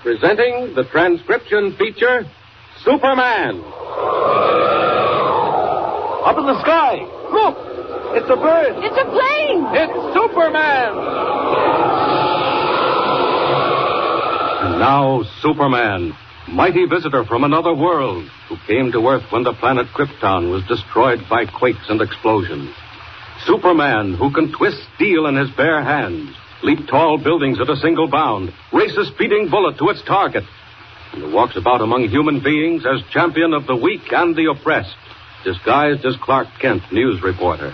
presenting the transcription feature, Superman. Up in the sky. Look! It's a bird. It's a plane. It's Superman. And now, Superman, mighty visitor from another world, who came to Earth when the planet Krypton was destroyed by quakes and explosions. Superman, who can twist steel in his bare hands, leap tall buildings at a single bound, race a speeding bullet to its target, and who walks about among human beings as champion of the weak and the oppressed, disguised as Clark Kent, news reporter.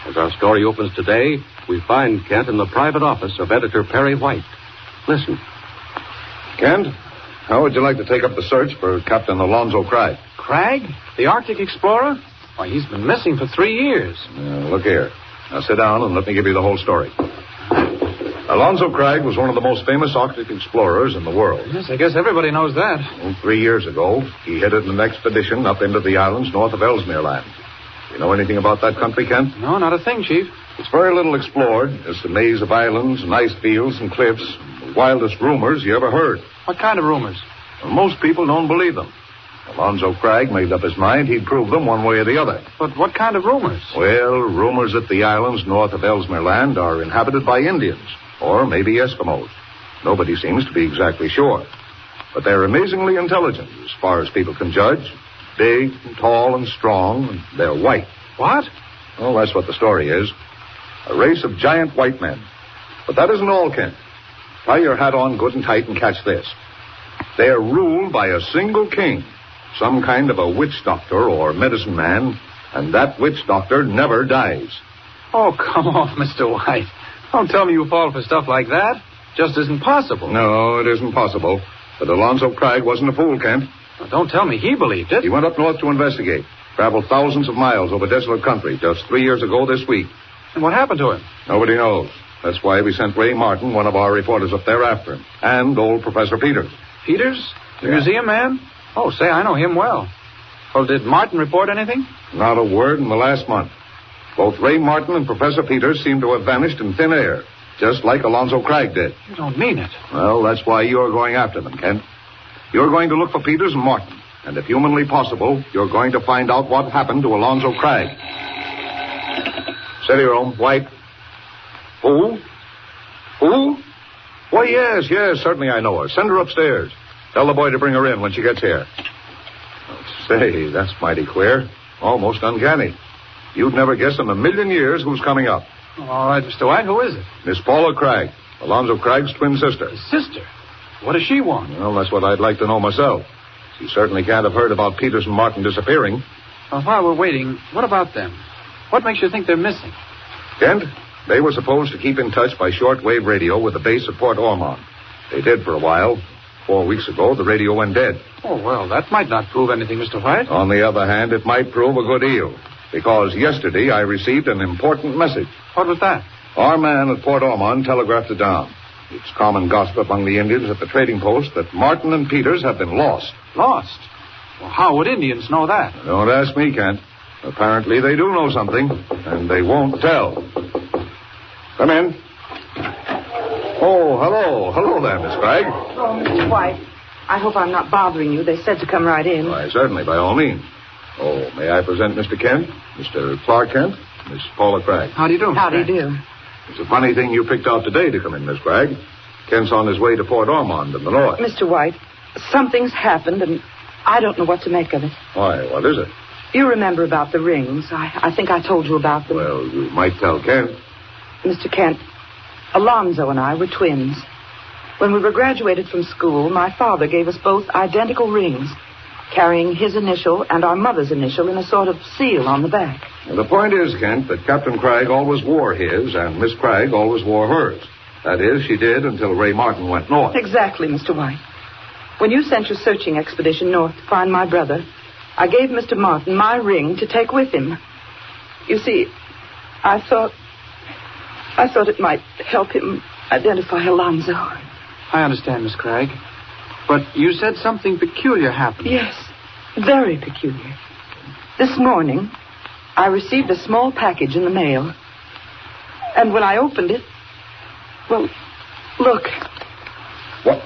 As our story opens today, we find Kent in the private office of editor Perry White. Listen. Kent, how would you like to take up the search for Captain Alonzo Craig? Craig? The Arctic explorer? Why, he's been missing for 3 years. Look here. Now sit down and let me give you the whole story. Alonzo Craig was one of the most famous Arctic explorers in the world. Yes, I guess everybody knows that. Well, 3 years ago, he headed an expedition up into the islands north of Ellesmere Land. You know anything about that country, Kent? No, not a thing, Chief. It's very little explored. Just a maze of islands and ice fields and cliffs. The wildest rumors you ever heard. What kind of rumors? Well, most people don't believe them. Alonzo Craig made up his mind he'd prove them one way or the other. But what kind of rumors? Well, rumors that the islands north of Ellesmere Land are inhabited by Indians, or maybe Eskimos. Nobody seems to be exactly sure. But they're amazingly intelligent, as far as people can judge. Big, and tall, and strong, and they're white. What? Well, that's what the story is. A race of giant white men. But that isn't all, Kent. Tie your hat on good and tight and catch this. They're ruled by a single king, some kind of a witch doctor or medicine man, and that witch doctor never dies. Oh, come off, Mr. White. Don't tell me you fall for stuff like that. Just isn't possible. No, it isn't possible. But Alonzo Craig wasn't a fool, Kent. Well, don't tell me he believed it. He went up north to investigate. Traveled thousands of miles over desolate country just 3 years ago this week. And what happened to him? Nobody knows. That's why we sent Ray Martin, one of our reporters, up there after him. And old Professor Peters. Peters? The Yeah. museum man? Oh, say, I know him well. Well, did Martin report anything? Not a word in the last month. Both Ray Martin and Professor Peters seem to have vanished in thin air, just like Alonzo Craig did. You don't mean it. Well, that's why you're going after them, Kent. You're going to look for Peters and Martin. And if humanly possible, you're going to find out what happened to Alonzo Craig. City room, White. Who? Who? Why, yes, certainly I know her. Send her upstairs. Tell the boy to bring her in when she gets here. Say, that's mighty queer. Almost uncanny. You'd never guess in a million years who's coming up. All right, Mr. White, who is it? Miss Paula Craig, Alonzo Craig's twin sister. His sister? What does she want? Well, that's what I'd like to know myself. She certainly can't have heard about Peters and Martin disappearing. Well, while we're waiting, what about them? What makes you think they're missing? Kent, they were supposed to keep in touch by shortwave radio with the base at Port Ormond. They did for a while. 4 weeks ago, the radio went dead. Oh, well, that might not prove anything, Mr. White. On the other hand, it might prove a good deal. Because yesterday I received an important message. What was that? Our man at Port Ormond telegraphed it down. It's common gossip among the Indians at the trading post that Martin and Peters have been lost. Lost? Well, how would Indians know that? Don't ask me, Kent. Apparently they do know something, and they won't tell. Come in. Oh, hello. Hello there, Miss Craig. Oh, Mr. White, I hope I'm not bothering you. They said to come right in. Why, certainly, by all means. Oh, may I present Mr. Kent, Mr. Clark Kent, Miss Paula Craig. How do you do, Mr. How do you Craig? do? It's a funny thing you picked out today to come in, Miss Craig. Kent's on his way to Port Ormond in the north. Mr. White, something's happened, and I don't know what to make of it. Why, what is it? You remember about the rings. I think I told you about them. Well, you might tell Kent. Mr. Kent, Alonzo and I were twins. When we were graduated from school, my father gave us both identical rings, carrying his initial and our mother's initial in a sort of seal on the back. Well, the point is, Kent, that Captain Craig always wore his, and Miss Craig always wore hers. That is, she did until Ray Martin went north. Exactly, Mr. White. When you sent your searching expedition north to find my brother, I gave Mr. Martin my ring to take with him. You see, I thought it might help him identify Alonzo. I understand, Miss Craig. But you said something peculiar happened. Yes, very peculiar. This morning, I received a small package in the mail. And when I opened it, well, look. What?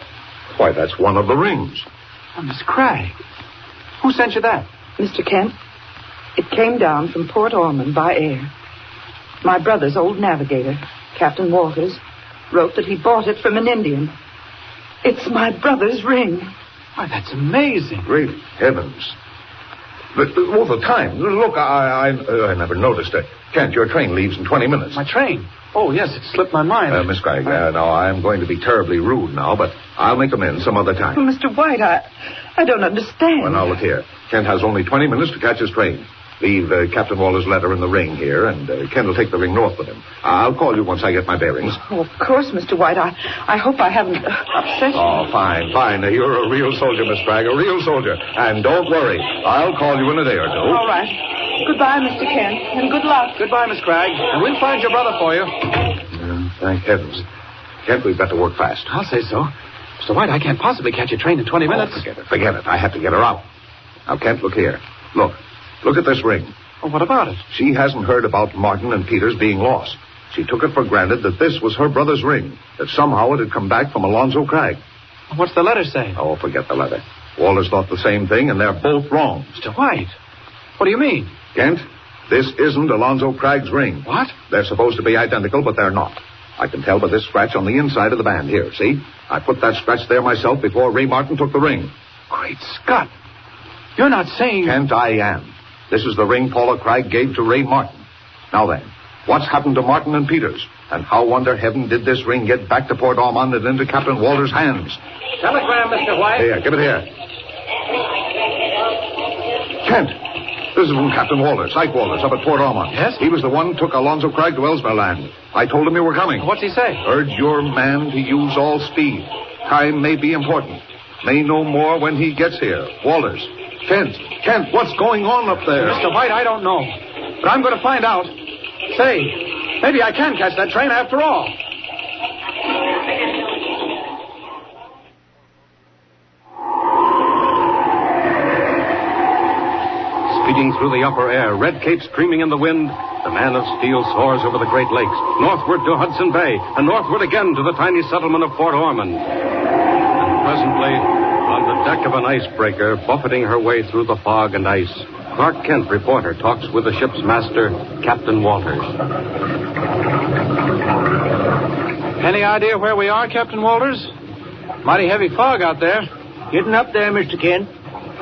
Why, that's one of the rings. Oh, Miss Cragg. Who sent you that? Mr. Kent, it came down from Port Ormond by air. My brother's old navigator, Captain Walters, wrote that he bought it from an Indian. It's my brother's ring. Why, that's amazing. Great heavens. But all the time. Look, I never noticed it. Kent, your train leaves in 20 minutes. My train? Oh, yes, it slipped my mind. Miss Cragg, now, I'm going to be terribly rude now, but I'll make amends some other time. Well, Mr. White, I don't understand. Well, now, look here. Kent has only 20 minutes to catch his train. Leave Captain Waller's letter in the ring here, and Kent will take the ring north with him. I'll call you once I get my bearings. Oh, of course, Mr. White. I hope I haven't upset you. Oh, fine. You're a real soldier, Miss Cragg, a real soldier. And don't worry. I'll call you in a day or two. All right. Goodbye, Mr. Kent, and good luck. Goodbye, Miss Cragg. And we'll find your brother for you. Thank heavens. Kent, we've got to work fast. I'll say so. Mr. White, I can't possibly catch a train in 20 minutes. Forget it. I have to get her out. Now, Kent, look here. Look at this ring. Oh, what about it? She hasn't heard about Martin and Peters being lost. She took it for granted that this was her brother's ring, that somehow it had come back from Alonzo Cragg. What's the letter say? Oh, forget the letter. Walters thought the same thing, and they're both wrong. Mr. White, what do you mean? Kent, this isn't Alonzo Cragg's ring. What? They're supposed to be identical, but they're not. I can tell by this scratch on the inside of the band here, see? I put that scratch there myself before Ray Martin took the ring. Great Scott. You're not saying... Kent, I am. This is the ring Paula Cragg gave to Ray Martin. Now then, what's happened to Martin and Peters? And how under heaven did this ring get back to Port Ormond and into Captain Walter's hands? Telegram, Mr. White. Here, give it here. Kent, this is from Captain Walters, Ike Walters, up at Port Ormond. Yes? He was the one who took Alonzo Cragg to Ellesmere Land. I told him you were coming. What's he say? Urge your man to use all speed. Time may be important. May know more when he gets here. Walters. Kent, what's going on up there? Mr. White, I don't know. But I'm going to find out. Say, maybe I can catch that train after all. Speeding through the upper air, red cape streaming in the wind, the man of steel soars over the Great Lakes, northward to Hudson Bay, and northward again to the tiny settlement of Port Ormond. And presently, on the deck of an icebreaker, buffeting her way through the fog and ice, Clark Kent, reporter, talks with the ship's master, Captain Walters. Any idea where we are, Captain Walters? Mighty heavy fog out there. Getting up there, Mr. Kent.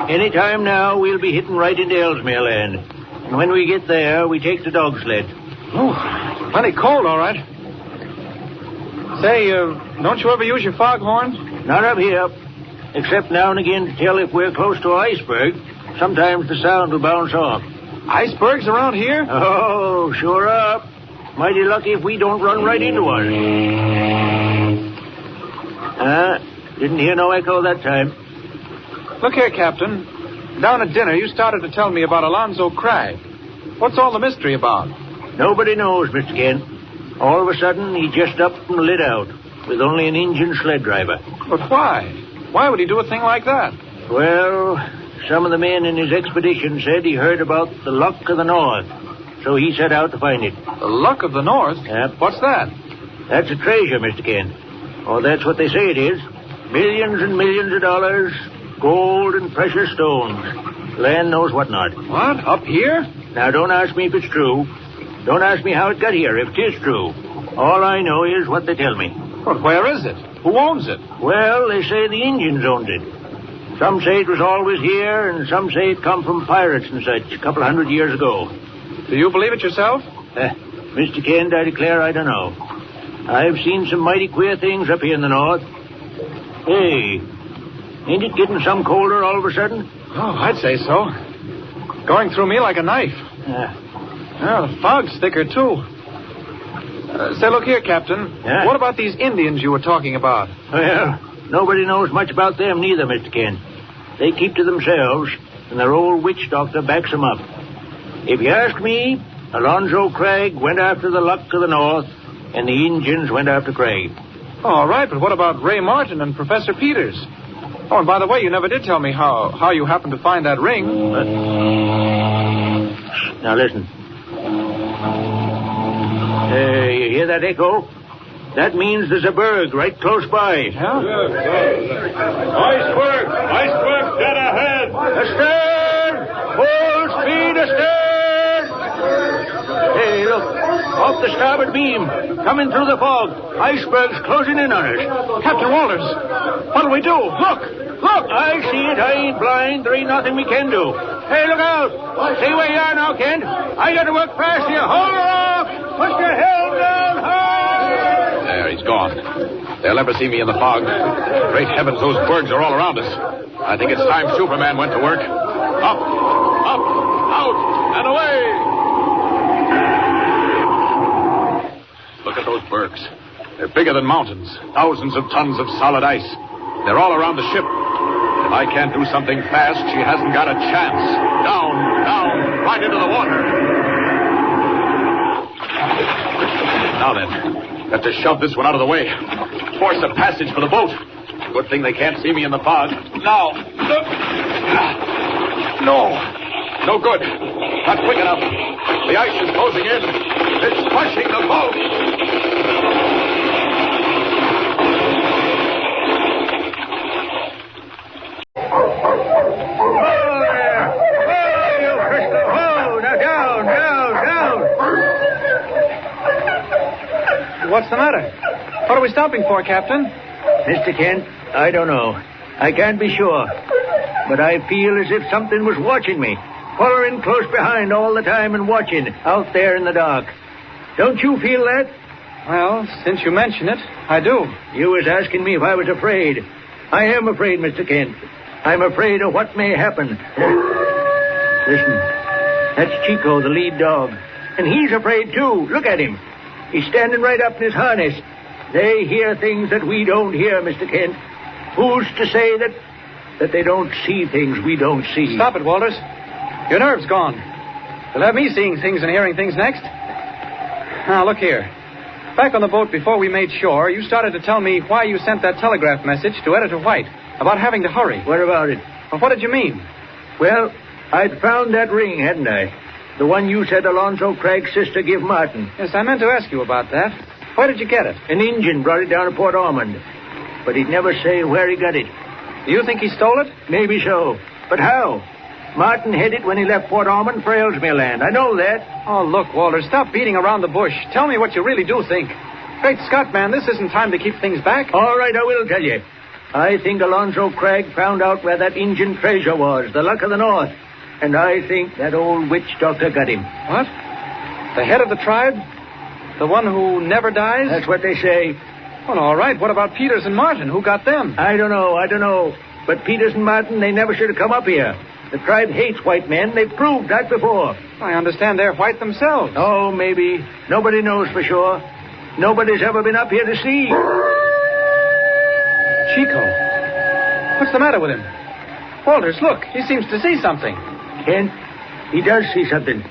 Any time now, we'll be hitting right into Ellesmere Land. And when we get there, we take the dog sled. Oh, plenty cold, all right. Say, don't you ever use your foghorn? Not up here. Except now and again to tell if we're close to an iceberg. Sometimes the sound will bounce off. Icebergs around here? Oh, sure up. Mighty lucky if we don't run right into one. Didn't hear no echo that time. Look here, Captain. Down at dinner, you started to tell me about Alonzo Cragg. What's all the mystery about? Nobody knows, Mr. Kent. All of a sudden, he just up and lit out, with only an engine sled driver. But why? Why would he do a thing like that? Well, some of the men in his expedition said he heard about the Luck of the North, so he set out to find it. The Luck of the North? Yep. What's that? That's a treasure, Mr. Kent. Or that's what they say it is. Millions and millions of dollars, gold and precious stones. Land knows what not. What? Up here? Now, don't ask me if it's true. Don't ask me how it got here, if it is true. All I know is what they tell me. But where is it? Who owns it? Well, they say the Indians owned it. Some say it was always here, and some say it come from pirates and such a couple 100 years ago. Do you believe it yourself? Mr. Kent, I declare I don't know. I've seen some mighty queer things up here in the north. Hey, ain't it getting some colder all of a sudden? Oh, I'd say so. Going through me like a knife. Well, the fog's thicker, too. Say, look here, Captain. Yeah? What about these Indians you were talking about? Well, nobody knows much about them neither, Mr. Kent. They keep to themselves, and their old witch doctor backs them up. If you ask me, Alonzo Cragg went after the Luck of the North, and the Indians went after Cragg. All right, but what about Ray Martin and Professor Peters? Oh, and by the way, you never did tell me how you happened to find that ring. Now, listen. You hear that echo? That means there's a berg right close by. Yeah? Iceberg! Iceberg dead ahead! Astern! Full speed astern! Hey, look. Off the starboard beam. Coming through the fog. Iceberg's closing in on us. Captain Walters, what'll we do? Look! Look! I see it. I ain't blind. There ain't nothing we can do. Hey, look out! Stay where you are now, Kent. I got to work fast here. Hold her off! Put your helm down hard! There, he's gone. They'll never see me in the fog. Great heavens, those bergs are all around us. I think it's time Superman went to work. Up, out, and away! Look at those bergs. They're bigger than mountains. Thousands of tons of solid ice. They're all around the ship. If I can't do something fast, she hasn't got a chance. Down, right into the water. Now then, got to shove this one out of the way. Force a passage for the boat. Good thing they can't see me in the fog. Now, look. No good. Not quick enough. The ice is closing in. It's crushing the boat. What's the matter? What are we stopping for, Captain? Mr. Kent, I don't know. I can't be sure. But I feel as if something was watching me. Following close behind all the time and watching out there in the dark. Don't you feel that? Well, since you mention it, I do. You was asking me if I was afraid. I am afraid, Mr. Kent. I'm afraid of what may happen. Listen. That's Chico, the lead dog. And he's afraid, too. Look at him. He's standing right up in his harness. They hear things that we don't hear, Mr. Kent. Who's to say that they don't see things we don't see? Stop it, Walters. Your nerve's gone. You'll have me seeing things and hearing things next. Now, look here. Back on the boat before we made shore, you started to tell me why you sent that telegraph message to Editor White about having to hurry. What about it? Well, what did you mean? Well, I'd found that ring, hadn't I? The one you said Alonzo Craig's sister give Martin. Yes, I meant to ask you about that. Where did you get it? An Injun brought it down to Port Ormond. But he'd never say where he got it. Do you think he stole it? Maybe so. But how? Martin hid it when he left Port Ormond for Ellesmere Land. I know that. Oh, look, Walters, stop beating around the bush. Tell me what you really do think. Great Scott, man, this isn't time to keep things back. All right, I will tell you. I think Alonzo Craig found out where that Injun treasure was, the Luck of the North. And I think that old witch doctor got him. What? The head of the tribe? The one who never dies? That's what they say. Well, all right. What about Peters and Martin? Who got them? I don't know. But Peters and Martin, they never should have come up here. The tribe hates white men. They've proved that before. I understand they're white themselves. Oh, maybe. Nobody knows for sure. Nobody's ever been up here to see. Chico. What's the matter with him? Walters, look. He seems to see something. Kent, he does see something.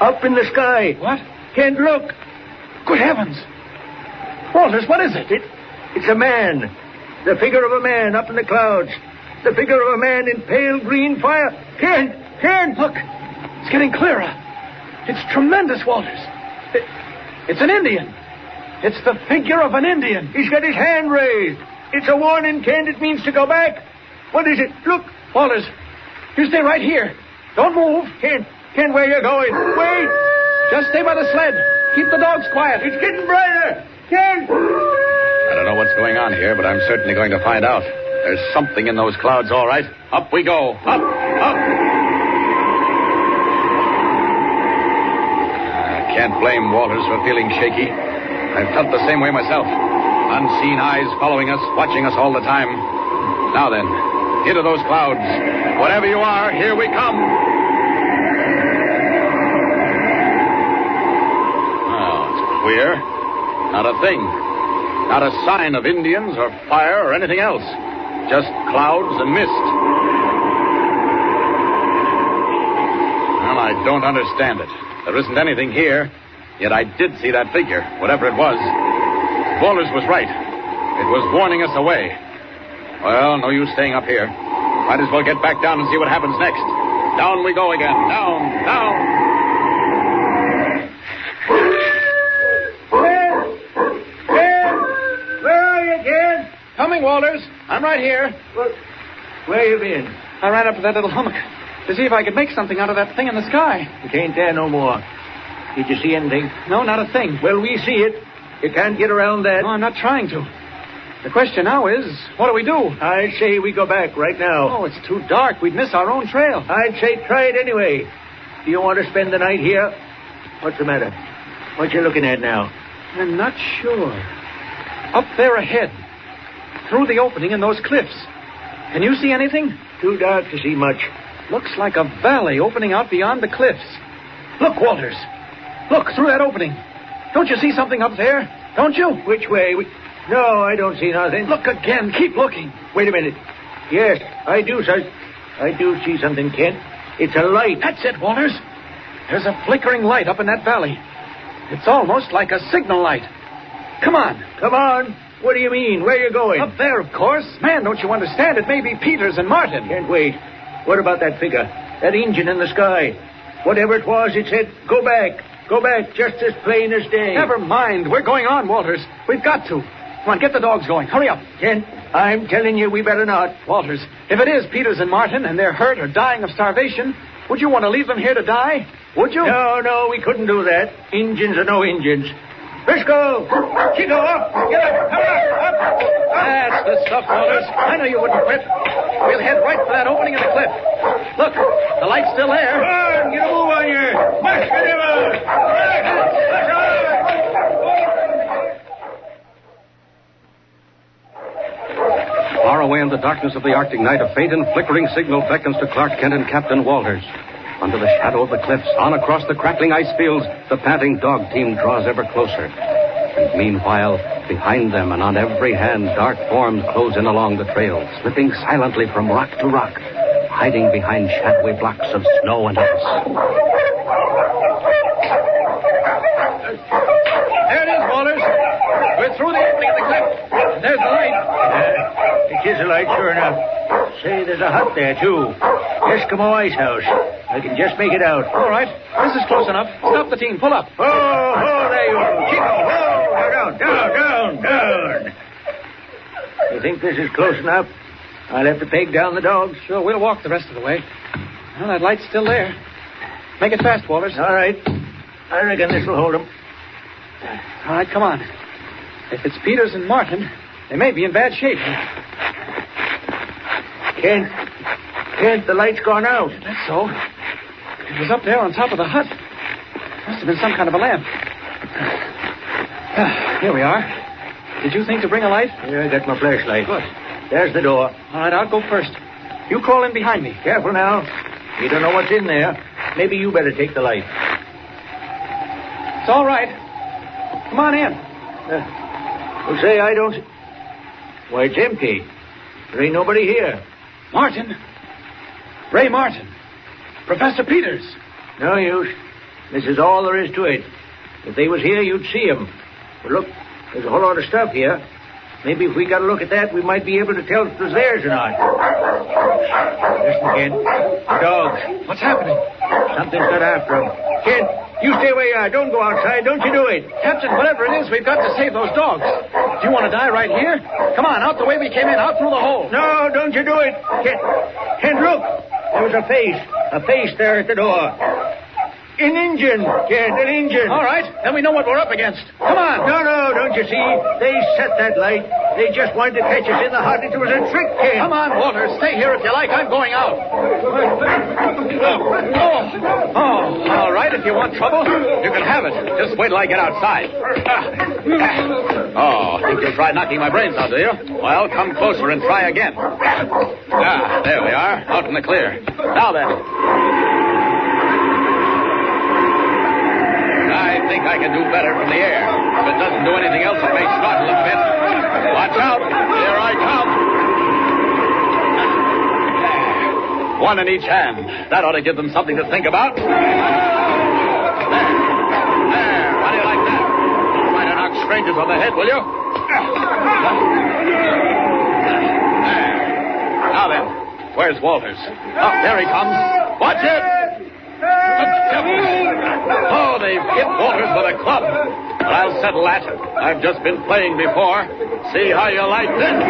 Up in the sky. What? Kent, look. Good heavens. Walters, what is it? It's a man. The figure of a man up in the clouds. The figure of a man in pale green fire. Kent! Look. It's getting clearer. It's tremendous, Walters. It's an Indian. It's the figure of an Indian. He's got his hand raised. It's a warning, Kent. It means to go back. What is it? Look. Walters, you stay right here. Don't move. Kent, where you going? Wait. Just stay by the sled. Keep the dogs quiet. It's getting brighter. Kent! I don't know what's going on here, but I'm certainly going to find out. There's something in those clouds, all right. Up we go. Up. I can't blame Walters for feeling shaky. I've felt the same way myself. Unseen eyes following us, watching us all the time. Now then, into those clouds. Whatever you are, here we come. Oh, it's queer. Not a thing. Not a sign of Indians or fire or anything else. Just clouds and mist. Well, I don't understand it. There isn't anything here, yet I did see that figure, whatever it was. Walters was right. It was warning us away. Well, no use staying up here. Might as well get back down and see what happens next. Down we go again. Down. Walters. I'm right here. Well, where you been? I ran up to that little hummock to see if I could make something out of that thing in the sky. It ain't there no more. Did you see anything? No, not a thing. Well, we see it. You can't get around that. No, I'm not trying to. The question now is, what do we do? I'd say we go back right now. Oh, it's too dark. We'd miss our own trail. I'd say try it anyway. Do you want to spend the night here? What's the matter? What you looking at now? I'm not sure. Up there ahead, through the opening in those cliffs. Can you see anything? Too dark to see much. Looks like a valley opening out beyond the cliffs. Look, Walters. Look, through that opening. Don't you see something up there? Don't you? Which way? No, I don't see nothing. Look again. Keep looking. Wait a minute. Yes, I do, sir. I do see something, Kent. It's a light. That's it, Walters. There's a flickering light up in that valley. It's almost like a signal light. Come on. Come on. What do you mean? Where are you going? Up there, of course. Man, don't you understand? It may be Peters and Martin. Can't wait. What about that figure? That engine in the sky? Whatever it was, it said, go back. Go back, just as plain as day. Never mind. We're going on, Walters. We've got to. Come on, get the dogs going. Hurry up. Kent, I'm telling you, we better not. Walters, if it is Peters and Martin and they're hurt or dying of starvation, would you want to leave them here to die? Would you? No, we couldn't do that. Engines or no engines. Briscoe! Chico, up! Get up! Hurry up! That's the stuff, Walters. I know you wouldn't quit. We'll head right for that opening in the cliff. Look, the light's still there. Come on, get a move on you! Mush for them out! Far away in the darkness of the Arctic night, a faint and flickering signal beckons to Clark Kent and Captain Walters. Under the shadow of the cliffs, on across the crackling ice fields, the panting dog team draws ever closer. And meanwhile, behind them and on every hand, dark forms close in along the trail, slipping silently from rock to rock, hiding behind shadowy blocks of snow and ice. There it is, Walters. We're through the opening of the cliff. And there's the light. It is a light, sure enough. Say, there's a hut there, too. Eskimo Ice House. I can just make it out. All right. This is close enough. Stop the team. Pull up. Oh, there you are. Chico, down. You think this is close enough? I'll have to peg down the dogs. Sure, we'll walk the rest of the way. Well, that light's still there. Make it fast, Walters. All right. I reckon this will hold them. All right, come on. If it's Peters and Martin, they may be in bad shape. Kent, the light's gone out. That's so. It was up there on top of the hut. Must have been some kind of a lamp. Here we are. Did you think to bring a light? Yeah, I got my flashlight. Good. There's the door. All right, I'll go first. You crawl in behind me. Careful now. You don't know what's in there. Maybe you better take the light. It's all right. Come on in. Well, say, I don't... Why, it's empty. There ain't nobody here. Martin. Ray Martin. Professor Peters. No use. This is all there is to it. If they was here, you'd see 'em. But look, there's a whole lot of stuff here. Maybe if we got a look at that, we might be able to tell if it was theirs or not. Listen, Kent. The dogs. What's happening? Something's got after 'em. Kent, you stay where you are. Don't go outside. Don't you do it. Captain, whatever it is, we've got to save those dogs. Do you want to die right here? Come on, out the way we came in, out through the hole. No, don't you do it. Kent, look. There was a face. A face there at the door. An engine, Kent, an engine. All right, then we know what we're up against. Come on. No, don't you see? They set that light. They just wanted to catch us in the hut. It was a trick, Kent. Come on, Walter. Stay here if you like. I'm going out. Oh, all right. If you want trouble, you can have it. Just wait till I get outside. Oh, think you'll try knocking my brains out, do you? Well, come closer and try again. There we are, out in the clear. Now then. I think I can do better from the air. If it doesn't do anything else, it may startle a bit. Watch out. Here I come. One in each hand. That ought to give them something to think about. There. How do you like that? Don't try to knock strangers on the head, will you? There. Now then, where's Walters? Oh, there he comes. Watch it! The devils! Oh, they've hit Walters with a club. But I'll settle that. I've just been playing before. See how you like this.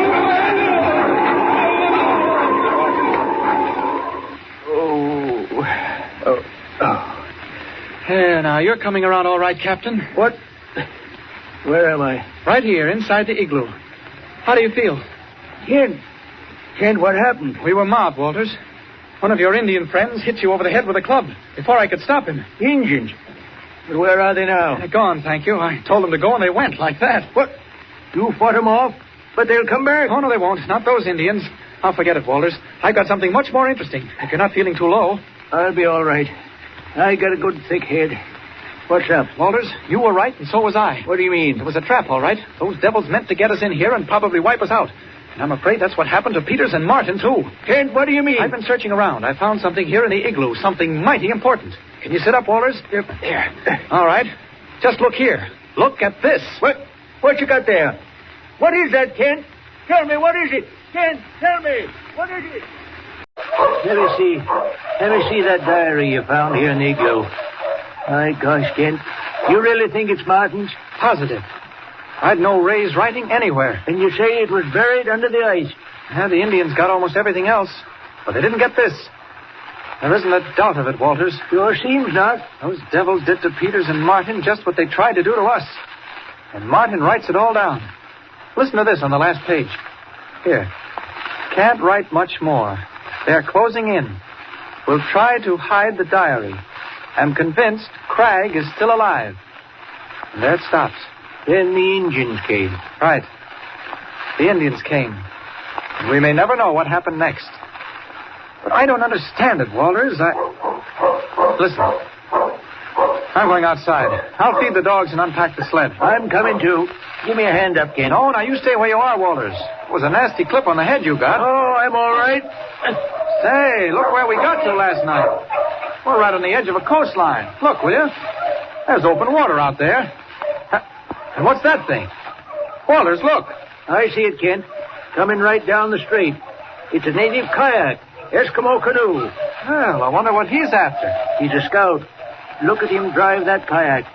Here, now, you're coming around all right, Captain. What? Where am I? Right here, inside the igloo. How do you feel? Kent, what happened? We were mobbed, Walters. One of your Indian friends hit you over the head with a club before I could stop him. Indians? But where are they now? They're gone, thank you. I told them to go, and they went like that. What? You fought them off? But they'll come back? Oh, no, they won't. Not those Indians. I'll forget it, Walters. I've got something much more interesting. If you're not feeling too low. I'll be all right. I got a good thick head. What's up? Walters, you were right, and so was I. What do you mean? It was a trap, all right. Those devils meant to get us in here and probably wipe us out. And I'm afraid that's what happened to Peters and Martin, too. Kent, what do you mean? I've been searching around. I found something here in the igloo, something mighty important. Can you sit up, Walters? There. All right. Just look here. Look at this. What you got there? What is that, Kent? Tell me, what is it? Kent, tell me. What is it? Let me see. Let me see that diary you found here in the igloo. My gosh, Kent. You really think it's Martin's? Positive. I'd no Ray's writing anywhere. And you say it was buried under the ice? Yeah, the Indians got almost everything else. But they didn't get this. There isn't a doubt of it, Walters. Sure seems not. Those devils did to Peters and Martin just what they tried to do to us. And Martin writes it all down. Listen to this on the last page. Here. Can't write much more. They're closing in. We'll try to hide the diary. Am convinced Cragg is still alive. And there it stops. Then the Indians came. Right. The Indians came. And we may never know what happened next. But I don't understand it, Walters. Listen. I'm going outside. I'll feed the dogs and unpack the sled. I'm coming, too. Give me a hand up, Kent. No, now you stay where you are, Walters. It was a nasty clip on the head you got. Oh, I'm all right. Say, look where we got to last night. We're right on the edge of a coastline. Look, will you? There's open water out there. And what's that thing? Walters, look. I see it, Kent. Coming right down the street. It's a native kayak. Eskimo canoe. Well, I wonder what he's after. He's a scout. Look at him drive that kayak.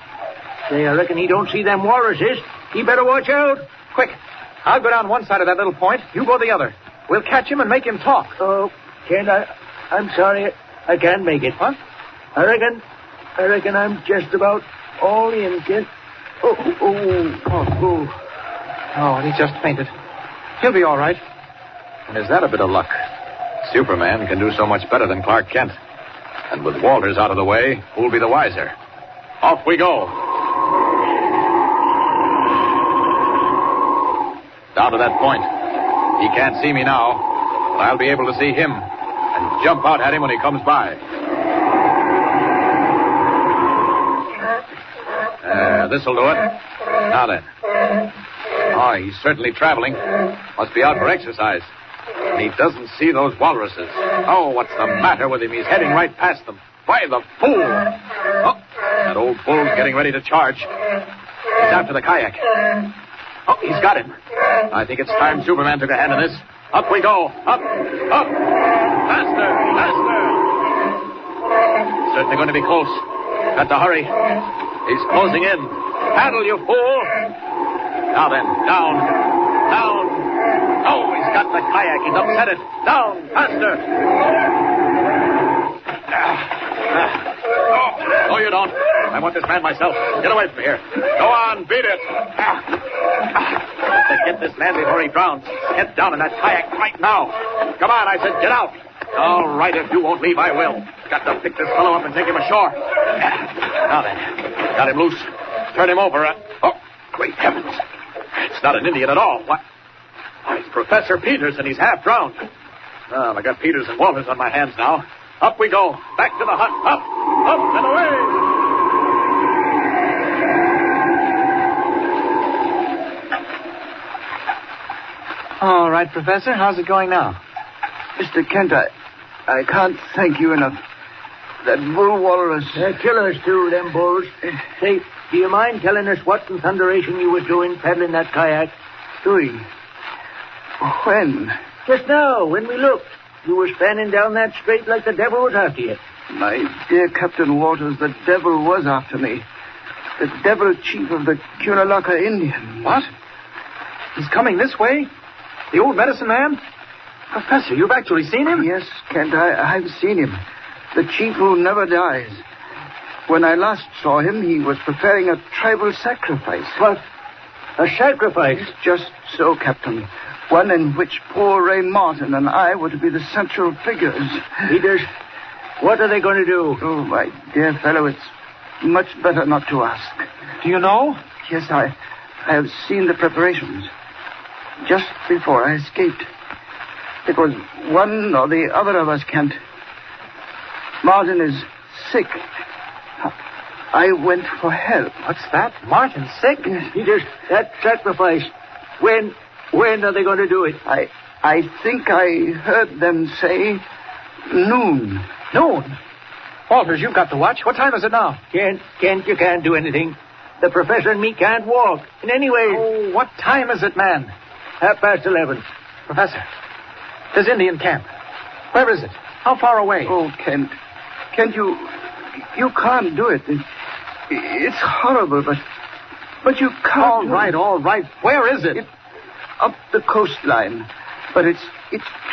Say, I reckon he don't see them walruses. He better watch out. Quick. I'll go down one side of that little point. You go the other. We'll catch him and make him talk. Oh, Kent, I'm sorry. I can't make it. What? I reckon I'm just about all in, Kent. Oh, and he just fainted. He'll be all right. And is that a bit of luck? Superman can do so much better than Clark Kent. And with Walters out of the way, who'll be the wiser? Off we go. Down to that point. He can't see me now, but I'll be able to see him and jump out at him when he comes by. This'll do it. Now then. Oh, he's certainly traveling. Must be out for exercise. And he doesn't see those walruses. Oh, what's the matter with him? He's heading right past them. By the fool! Oh, that old bull's getting ready to charge. He's after the kayak. Oh, he's got him. I think it's time Superman took a hand in this. Up we go. Up. Faster. Certainly going to be close. Got to hurry. He's closing in. Paddle, you fool. Now then, down. Oh, he's got the kayak. He's upset it. Down, faster. No, you don't. I want this man myself. Get away from here. Go on, beat it. To get this man before he drowns. Get down in that kayak right now. Come on, I said, get out. All right, if you won't leave, I will. Got to pick this fellow up and take him ashore. Now then, got him loose. Turn him over. Oh, great heavens. It's not an Indian at all. What? Oh, it's Professor Peters, and he's half drowned. Well, I got Peters and Walters on my hands now. Up we go. Back to the hut. Up and away. All right, Professor. How's it going now? Mr. Kent, I can't thank you enough. That bull walrus... They're killers, too, them bulls. Say, do you mind telling us what in thunderation you were doing paddling that kayak? Doing? When? Just now, when we looked. You were standing down that strait like the devil was after you. My dear Captain Walters, the devil was after me. The devil chief of the Cunalaka Indian. What? He's coming this way? The old medicine man? Professor, you've actually seen him? Yes, Kent, I've seen him. The chief who never dies. When I last saw him, he was preparing a tribal sacrifice. What? A sacrifice? Just so, Captain. One in which poor Ray Martin and I were to be the central figures. Peters, what are they going to do? Oh, my dear fellow, it's much better not to ask. Do you know? Yes, I have seen the preparations. Just before I escaped. It was one or the other of us, Kent. Martin is sick. I went for help. What's that? Martin's sick? Peters, that sacrifice. When are they going to do it? I think I heard them say noon. Noon? Walters, you've got the watch. What time is it now? Kent, you can't do anything. The professor and me can't walk. And anyway... Oh, what time is it, man? 11:30. Professor, there's Indian camp. Where is it? How far away? Oh, Kent, you can't do it. It's horrible, but you can't. All right. Where is it? Up the coastline. But it's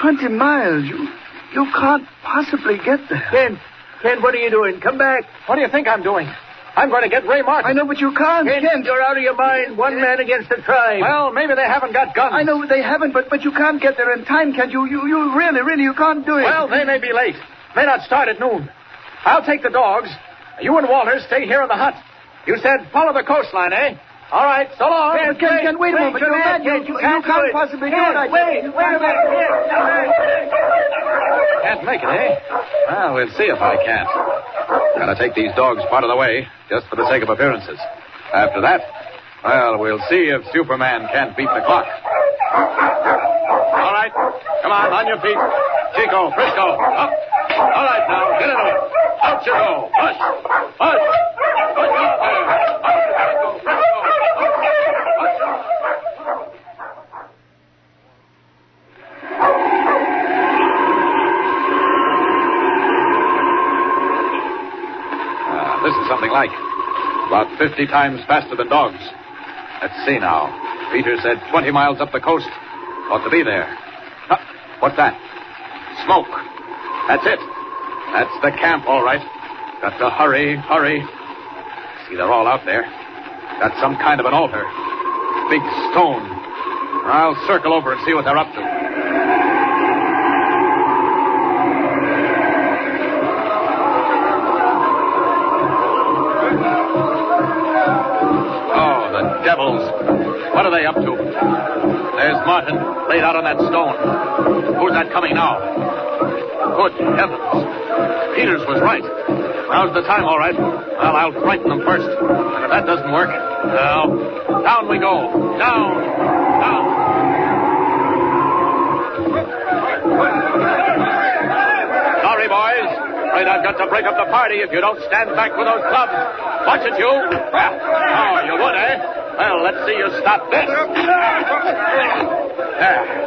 20 miles. You can't possibly get there. Kent, what are you doing? Come back. What do you think I'm doing? I'm going to get Ray Martin. I know, but you can't. Kent, you're out of your mind. One man against the tribe. Well, maybe they haven't got guns. I know they haven't, but you can't get there in time, Kent. You really, you can't do it. Well, they may be late. May not start at noon. I'll take the dogs. You and Walters stay here in the hut. You said follow the coastline, eh? All right, so long. Kent, wait a moment. You're mad. You can't possibly do it. Wait a minute. Can't make it, eh? Well, we'll see if I can't. Gotta take these dogs part of the way, just for the sake of appearances. After that, well, we'll see if Superman can't beat the clock. All right, come on your feet. Chico, Frisco, up. All right, now, get into it. Out you go. Push. Push. Push out there. Up, Frisco, Frisco. This is something like about 50 times faster than dogs. Let's see now. Peter said 20 miles up the coast. Ought to be there. Huh, what's that? Smoke. That's it. That's the camp, all right. Got to hurry. See, they're all out there. Got some kind of an altar. Big stone. I'll circle over and see what they're up to. Devils. What are they up to? There's Martin, laid out on that stone. Who's that coming now? Good heavens. Peters was right. Now's the time, all right. Well, I'll frighten them first. And if that doesn't work, well, down we go. Down. Sorry, boys. Afraid I've got to break up the party if you don't stand back with those clubs. Watch it, you. Oh, you would, eh? Well, let's see you stop this. There,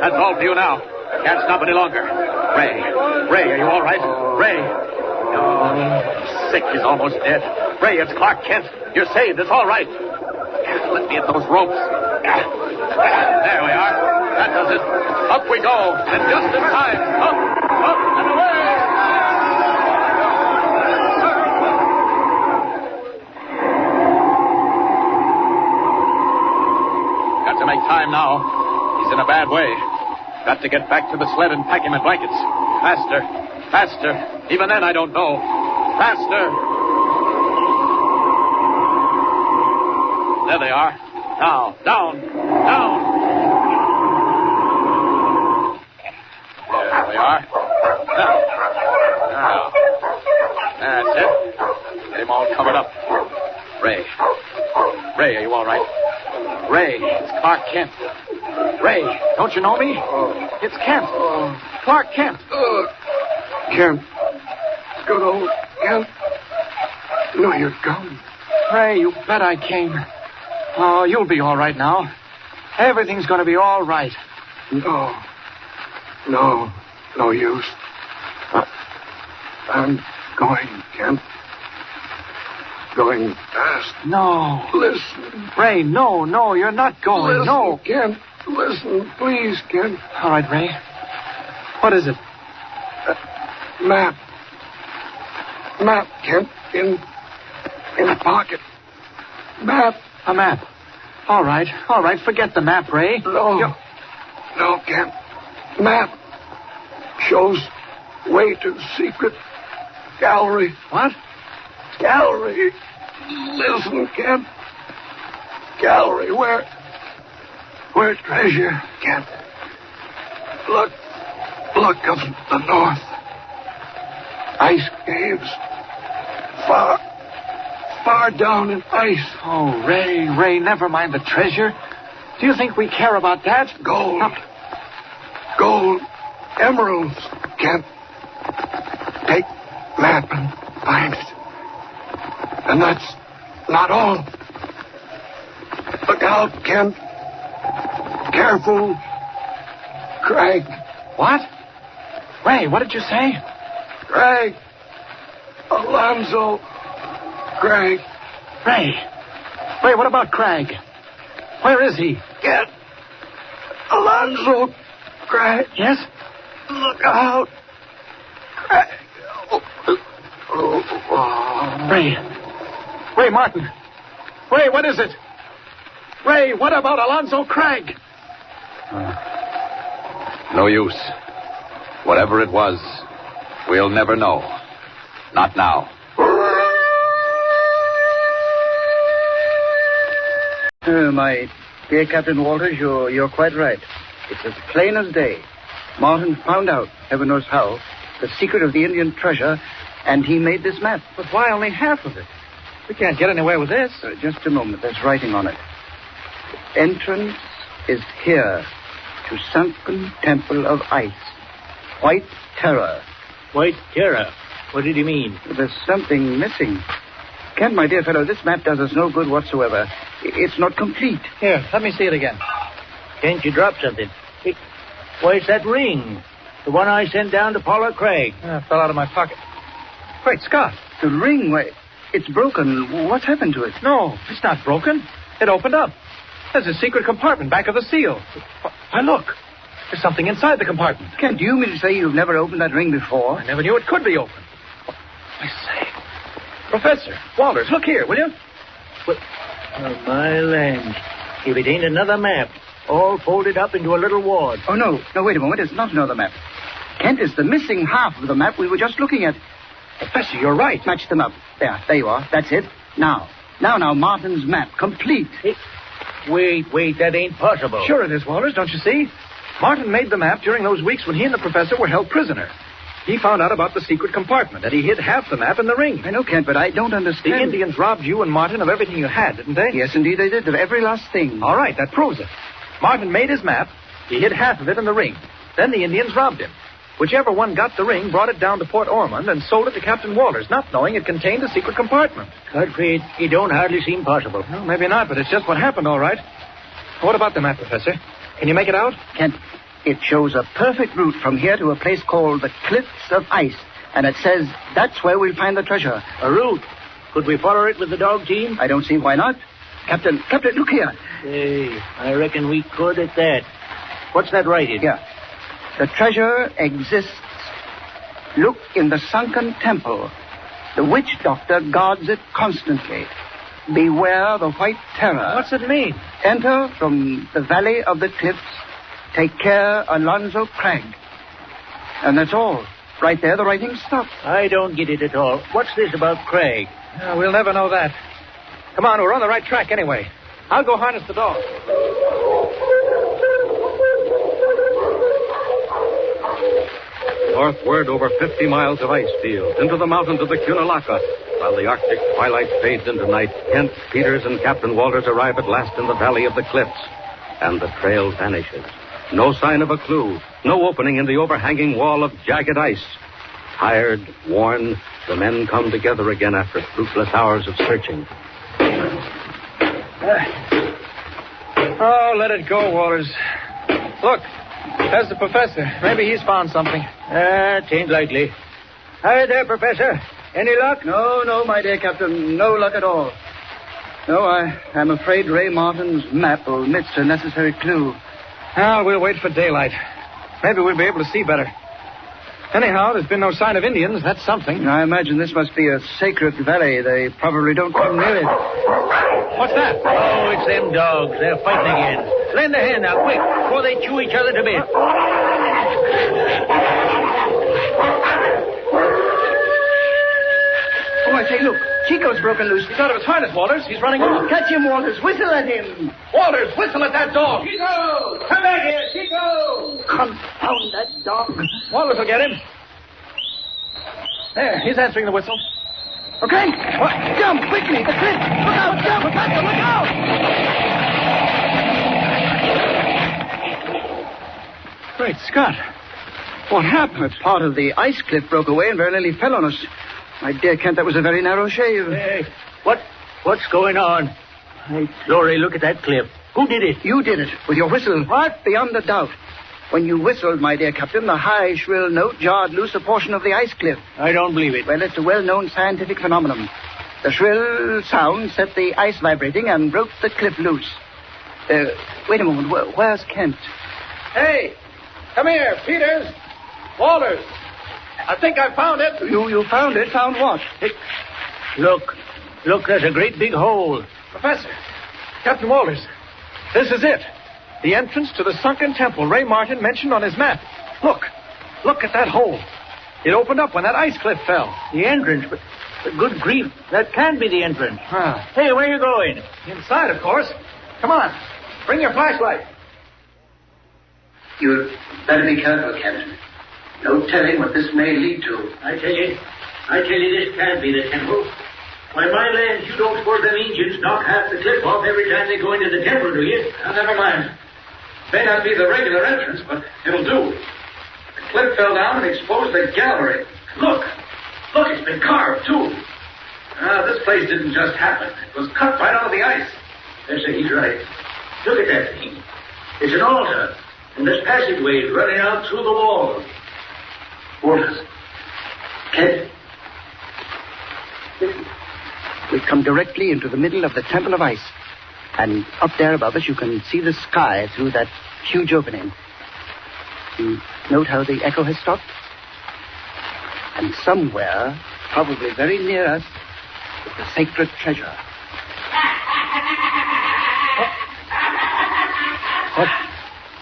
that's all for you now. Can't stop any longer. Ray, are you all right? Ray. Oh, sick. He's almost dead. Ray, it's Clark Kent. You're saved. It's all right. Let me at those ropes. There we are. That does it. Up we go. And just in time. Up, and away. To make time now. He's in a bad way. Got to get back to the sled and pack him in blankets. Faster. Even then, I don't know. Faster. There they are. Now, down. There we are. Now. That's it. Get him all covered up. Ray, are you all right? Ray, it's Clark Kent. Ray, don't you know me? It's Kent. Clark Kent. Kent. Good old Kent. No, you're gone. Ray, you bet I came. Oh, you'll be all right now. Everything's going to be all right. No use. I'm going, Kent. going fast. No. Listen. Ray, no, you're not going. Listen, No. Kent. Listen, please, Kent. All right, Ray. What is it? Map. Map, Kent. In a pocket. Map. A map. All right. Forget the map, Ray. No, Kent. Map shows way to secret gallery. What? Gallery. Listen, Kent. Gallery where treasure, Kent. Look of the north. Ice caves. Far down in ice. Oh, Ray, never mind the treasure. Do you think we care about that? Gold. Emeralds, Kent. Take map and find it. And that's not all. Look out, Kent. Careful. Craig. What? Ray, what did you say? Craig. Alonzo. Craig. Ray, what about Craig? Where is he? Get Alonzo. Craig. Yes? Look out. Craig. Ray Martin. Ray, what is it? Ray, what about Alonzo Craig? No use. Whatever it was, we'll never know. Not now. My dear Captain Walters, you're quite right. It's as plain as day. Martin found out, heaven knows how, the secret of the Indian treasure, and he made this map. But why only half of it? We can't get anywhere with this. Just a moment. There's writing on it. Entrance is here to sunken temple of ice. White terror. White terror? What did he mean? There's something missing. Kent, my dear fellow, this map does us no good whatsoever. It's not complete. Here, let me see it again. Kent, you dropped something. Why, it's that ring. The one I sent down to Paula Craig. It fell out of my pocket. Great Scott. The ring, why, it's broken. What's happened to it? No, it's not broken. It opened up. There's a secret compartment back of the seal. Why, look. There's something inside the compartment. Kent, do you mean to say you've never opened that ring before? I never knew it could be opened. I say. Professor Walters, look here, will you? What? Oh, my land. If it ain't another map, all folded up into a little wad. Oh, no, wait a moment. It's not another map. Kent, it's the missing half of the map we were just looking at. Professor, you're right. Match them up. There you are. That's it. Now, Martin's map, complete. Wait, that ain't possible. Sure it is, Walters, don't you see? Martin made the map during those weeks when he and the professor were held prisoner. He found out about the secret compartment, and he hid half the map in the ring. I know, Kent, but I don't understand. The Indians robbed you and Martin of everything you had, didn't they? Yes, indeed they did, of every last thing. All right, that proves it. Martin made his map. He hid half of it in the ring. Then the Indians robbed him. Whichever one got the ring brought it down to Port Ormond and sold it to Captain Walters, not knowing it contained a secret compartment. Godfrey, it don't hardly seem possible. No, maybe not, but it's just what happened, all right. What about the map, Professor? Can you make it out? Kent, it shows a perfect route from here to a place called the Cliffs of Ice. And it says that's where we'll find the treasure. A route? Could we follow it with the dog team? I don't see why not. Captain, look here. Hey, I reckon we could at that. What's that writing? Here. The treasure exists. Look in the sunken temple. The witch doctor guards it constantly. Beware the white terror. What's it mean? Enter from the valley of the cliffs. Take care, Alonzo Craig. And that's all. Right there, the writing stops. I don't get it at all. What's this about Craig? We'll never know that. Come on, we're on the right track anyway. I'll go harness the dog. Northward over 50 miles of ice fields, into the mountains of the Cunalaka. While the Arctic twilight fades into night, Kent, Peters, and Captain Walters arrive at last in the valley of the cliffs. And the trail vanishes. No sign of a clue. No opening in the overhanging wall of jagged ice. Tired, worn, the men come together again after fruitless hours of searching. Oh, let it go, Walters. Look, there's the professor. Maybe he's found something. It ain't likely. Hi there, Professor. Any luck? No, my dear Captain. No luck at all. No, I'm afraid Ray Martin's map omits a necessary clue. Well, we'll wait for daylight. Maybe we'll be able to see better. Anyhow, there's been no sign of Indians. That's something. I imagine this must be a sacred valley. They probably don't come near it. What's that? Oh, it's them dogs. They're fighting again. Lend a hand now, quick, before they chew each other to bits. Oh, I say, look. Chico's broken loose. He's out of his harness, Walters. He's running off. Catch him, Walters. Whistle at him. Walters, whistle at that dog. Chico! Come back here, Chico! Confound that dog. Walters will get him. There, he's answering the whistle. Okay. What? Jump, quickly. The cliff. Look out, jump. Faster, look out. Great Scott. What happened? Part of the ice cliff broke away and very nearly fell on us. My dear Kent, that was a very narrow shave. Hey, what's going on? Hey, Glory, look at that cliff. Who did it? You did it, with your whistle. What? Beyond a doubt. When you whistled, my dear Captain, the high, shrill note jarred loose a portion of the ice cliff. I don't believe it. Well, it's a well-known scientific phenomenon. The shrill sound set the ice vibrating and broke the cliff loose. Wait a moment. Where's Kent? Hey, come here, Peters. Walters. I think I found it. You found it? Found what? Look, there's a great big hole. Professor, Captain Walters, this is it. The entrance to the sunken temple Ray Martin mentioned on his map. Look at that hole. It opened up when that ice cliff fell. The entrance? But good grief, that can't be the entrance. Huh. Hey, where are you going? Inside, of course. Come on, bring your flashlight. You'd better be careful, Captain. No telling what this may lead to. I tell you, this can't be the temple. Why, my land, you don't suppose them Indians knock half the cliff off every time they go into the temple, do you? Now, never mind. May not be the regular entrance, but it'll do. The cliff fell down and exposed the gallery. Look, it's been carved, too. This place didn't just happen. It was cut right out of the ice. Yes, sir, he's right. Look at that thing. It's an altar, and there's passageways running out through the wall. Walters. Kent. Listen. We've come directly into the middle of the Temple of Ice. And up there above us, you can see the sky through that huge opening. You note how the echo has stopped? And somewhere, probably very near us, is the sacred treasure.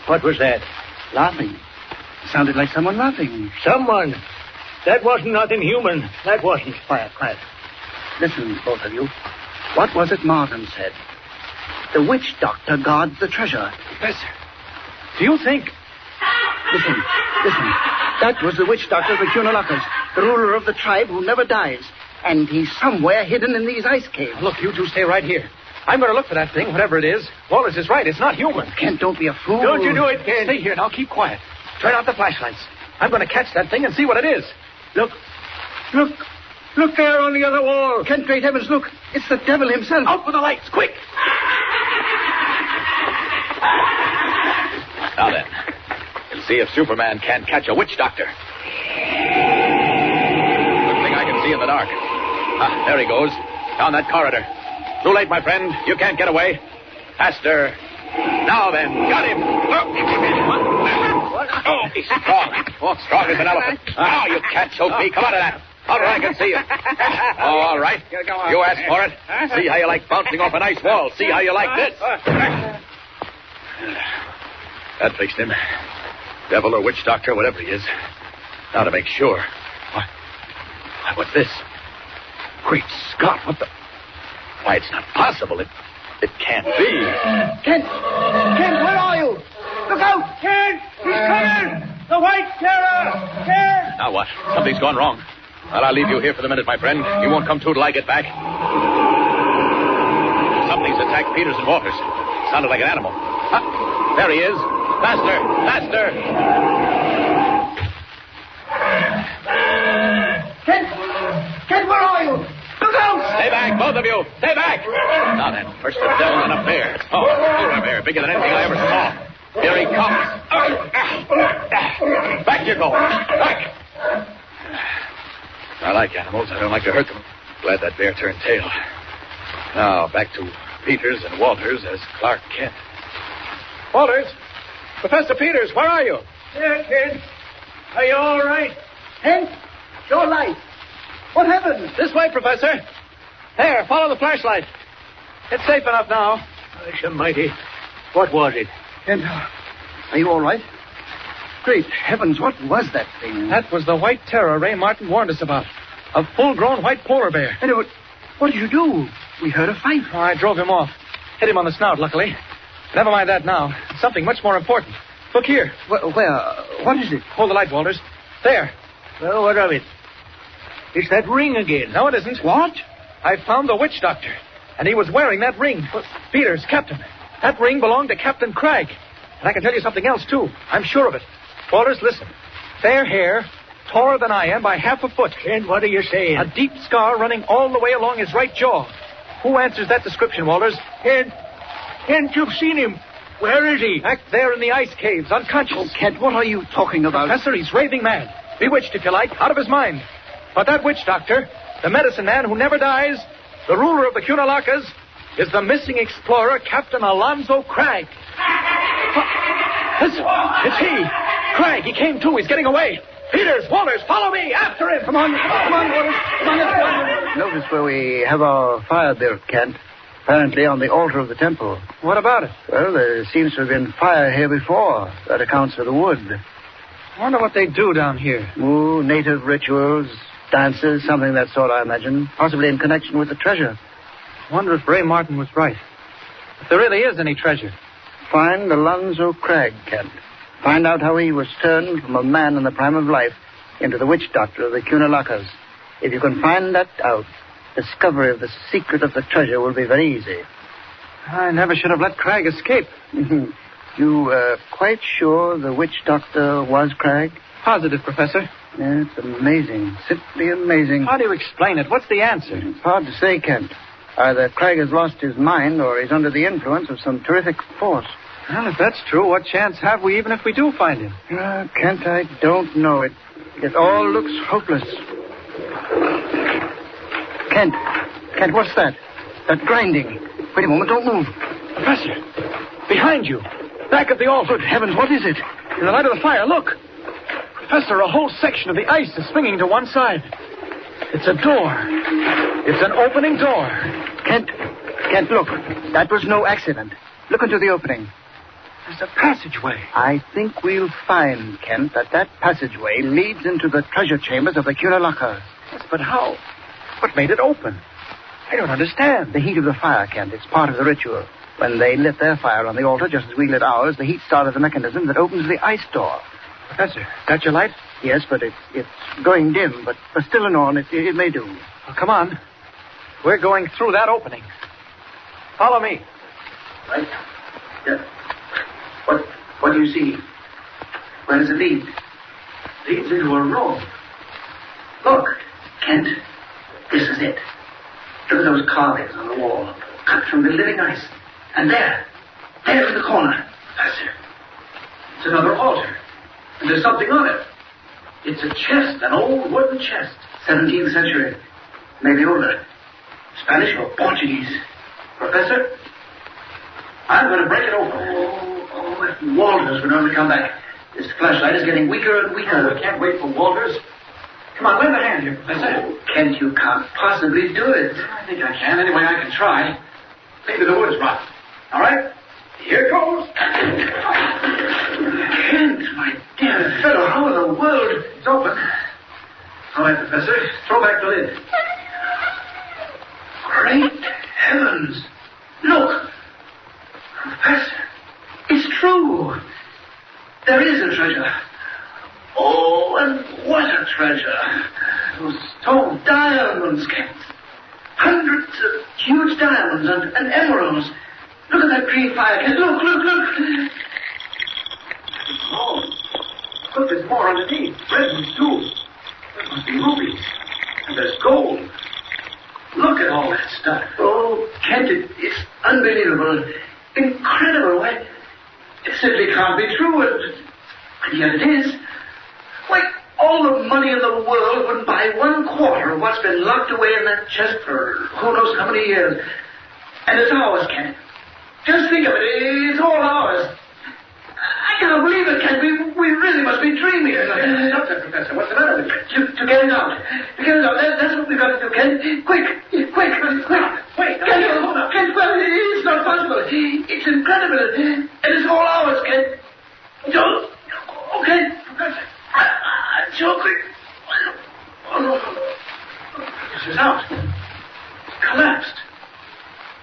What was that? Laughing. Sounded like someone laughing. Someone? That wasn't nothing human. That wasn't. Quiet. Listen, both of you. What was it Martin said? The witch doctor guards the treasure. Professor, do you think... Listen. That was the witch doctor of the Cunalakas, the ruler of the tribe who never dies. And he's somewhere hidden in these ice caves. Look, you two stay right here. I'm going to look for that thing, whatever it is. Walters is right. It's not human. Kent, don't be a fool. Don't you do it, Kent. Stay here now. Keep quiet. Turn out the flashlights. I'm going to catch that thing and see what it is. Look there on the other wall. Kent, great heavens, look. It's the devil himself. Out with the lights, quick. Now then, we'll see if Superman can't catch a witch doctor. Good thing I can see in the dark. There he goes. Down that corridor. Too late, my friend. You can't get away. Faster. Now then, got him. Oh, he's strong. Oh, strong as an elephant. Now you can't choke me. Come out of that. Out where I can see you. Oh, all right. You asked for it. See how you like bouncing off a nice wall. See how you like this. That fixed him. Devil or witch doctor, whatever he is. Now to make sure. What's this? Great Scott, what the... Why, it's not possible. It can't be. Kent, where are you? Look out! Kent! He's coming! The White Terror! Kent! Now what? Something's gone wrong. Well, I'll leave you here for the minute, my friend. You won't come to till I get back. Something's attacked Peters and Walters. Sounded like an animal. There he is. Faster! Kent, where are you? Look out! Stay back, both of you! Stay back! Now then, first a devil and a bear. Oh, a bear bigger than anything I ever saw. Here he comes. Back you go. Back! I like animals. I don't like to hurt them. Glad that bear turned tail. Now, back to Peters and Walters as Clark Kent. Walters! Professor Peters, where are you? There, kid. Are you all right? Kent, your light. What happened? This way, Professor. There, follow the flashlight. It's safe enough now. Almighty. What was it? Kent, are you all right? Great heavens, what was that thing? That was the white terror Ray Martin warned us about. A full-grown white polar bear. Anyway, what did you do? We heard a fight. Oh, I drove him off. Hit him on the snout, luckily. Never mind that now. Something much more important. Look here. Where? What is it? Hold the light, Walters. There. Well, what of it? It's that ring again. No, it isn't. What? I found the witch doctor, and he was wearing that ring. Peters, Captain, that ring belonged to Captain Cragg. And I can tell you something else, too. I'm sure of it. Walters, listen. Fair hair, taller than I am by half a foot. And what are you saying? A deep scar running all the way along his right jaw. Who answers that description, Walters? Kent, you've seen him. Where is he? Back there in the ice caves, unconscious. Oh, Kent, what are you talking about? Professor, he's raving mad. Bewitched, if you like, out of his mind. But that witch doctor, the medicine man who never dies, the ruler of the Cunalakas, is the missing explorer, Captain Alonzo Cragg. Listen, it's he. Cragg, he came too. He's getting away. Peters, Walters, follow me. After him. Come on, Walters. Come on, let's go. Notice where we have our fire built, Kent. Apparently on the altar of the temple. What about it? Well, there seems to have been fire here before. That accounts for the wood. I wonder what they do down here. Ooh, native rituals, dances, something of that sort, I imagine. Possibly in connection with the treasure. I wonder if Ray Martin was right. If there really is any treasure. Find Alonzo Cragg, Kent. Find out how he was turned from a man in the prime of life into the witch doctor of the Cunalakas. If you can find that out, discovery of the secret of the treasure will be very easy. I never should have let Cragg escape. You quite sure the witch doctor was Cragg? Positive, Professor. Yeah, it's amazing. Simply amazing. How do you explain it? What's the answer? It's hard to say, Kent. Either Cragg has lost his mind or he's under the influence of some terrific force. Well, if that's true, what chance have we even if we do find him? Kent, I don't know. It all looks hopeless. Kent, what's that? That grinding. Wait a moment, don't move. Professor, behind you. Back at the altar. Good heavens, what is it? In the light of the fire, look. Professor, a whole section of the ice is swinging to one side. It's a door. It's an opening door. Kent, look. That was no accident. Look into the opening. There's a passageway. I think we'll find, Kent, that passageway leads into the treasure chambers of the Cunalakas. Yes, but how? What made it open? I don't understand. The heat of the fire, Kent. It's part of the ritual. When they lit their fire on the altar, just as we lit ours, the heat started the mechanism that opens the ice door. Professor, got your light? Yes, but it's going dim, but still and on, it may do. Well, come on. We're going through that opening. Follow me. Right? Yeah. What do you see? Where does it lead? Leads into a room. Look, Kent. This is it. Look at those carvings on the wall, cut from the living ice. And there in the corner, Professor, it's another altar. And there's something on it. It's a chest, an old wooden chest. 17th century. Maybe older. Spanish or Portuguese. Professor, I'm going to break it open. Oh, if Walters would only come back. This flashlight is getting weaker and weaker. I can't wait for Walters. Come on, lend a hand here, Professor. Oh, Kent, you can't possibly do it. I think I can. Anyway, I can try. Maybe the wood's rotten. All right? Here goes. Kent, my dear fellow, how in the world? It's open. All right, Professor. Throw back the lid. Great heavens. Look. Professor, it's true. There is a treasure. Oh, and what a treasure. Those stone diamonds, Kent. Hundreds of huge diamonds and emeralds. Look at that green fire, Kent. Look. Oh, look, there's more underneath. Red ones, too. There must be rubies. And there's gold. Look at all that stuff. Oh, Kent, it's unbelievable. Incredible. Why, it simply can't be true. And yet it is. Why, all the money money in the world wouldn't buy 1/4 of what's been locked away in that chest for who knows how many years. And it's ours, Kent. Just think of it. It's all ours. I can't believe it, Kent. We really must be dreaming. Stop that, Professor. What's the matter with you? To get it out. To get it out. That's what we've got to do, Kent. Quick. Wait. Kent, hold on. Kent, well, it's not possible. It's incredible. And it's all ours, Kent. Don't. Okay, Professor. I'm joking. Oh, no. This is out. It's collapsed.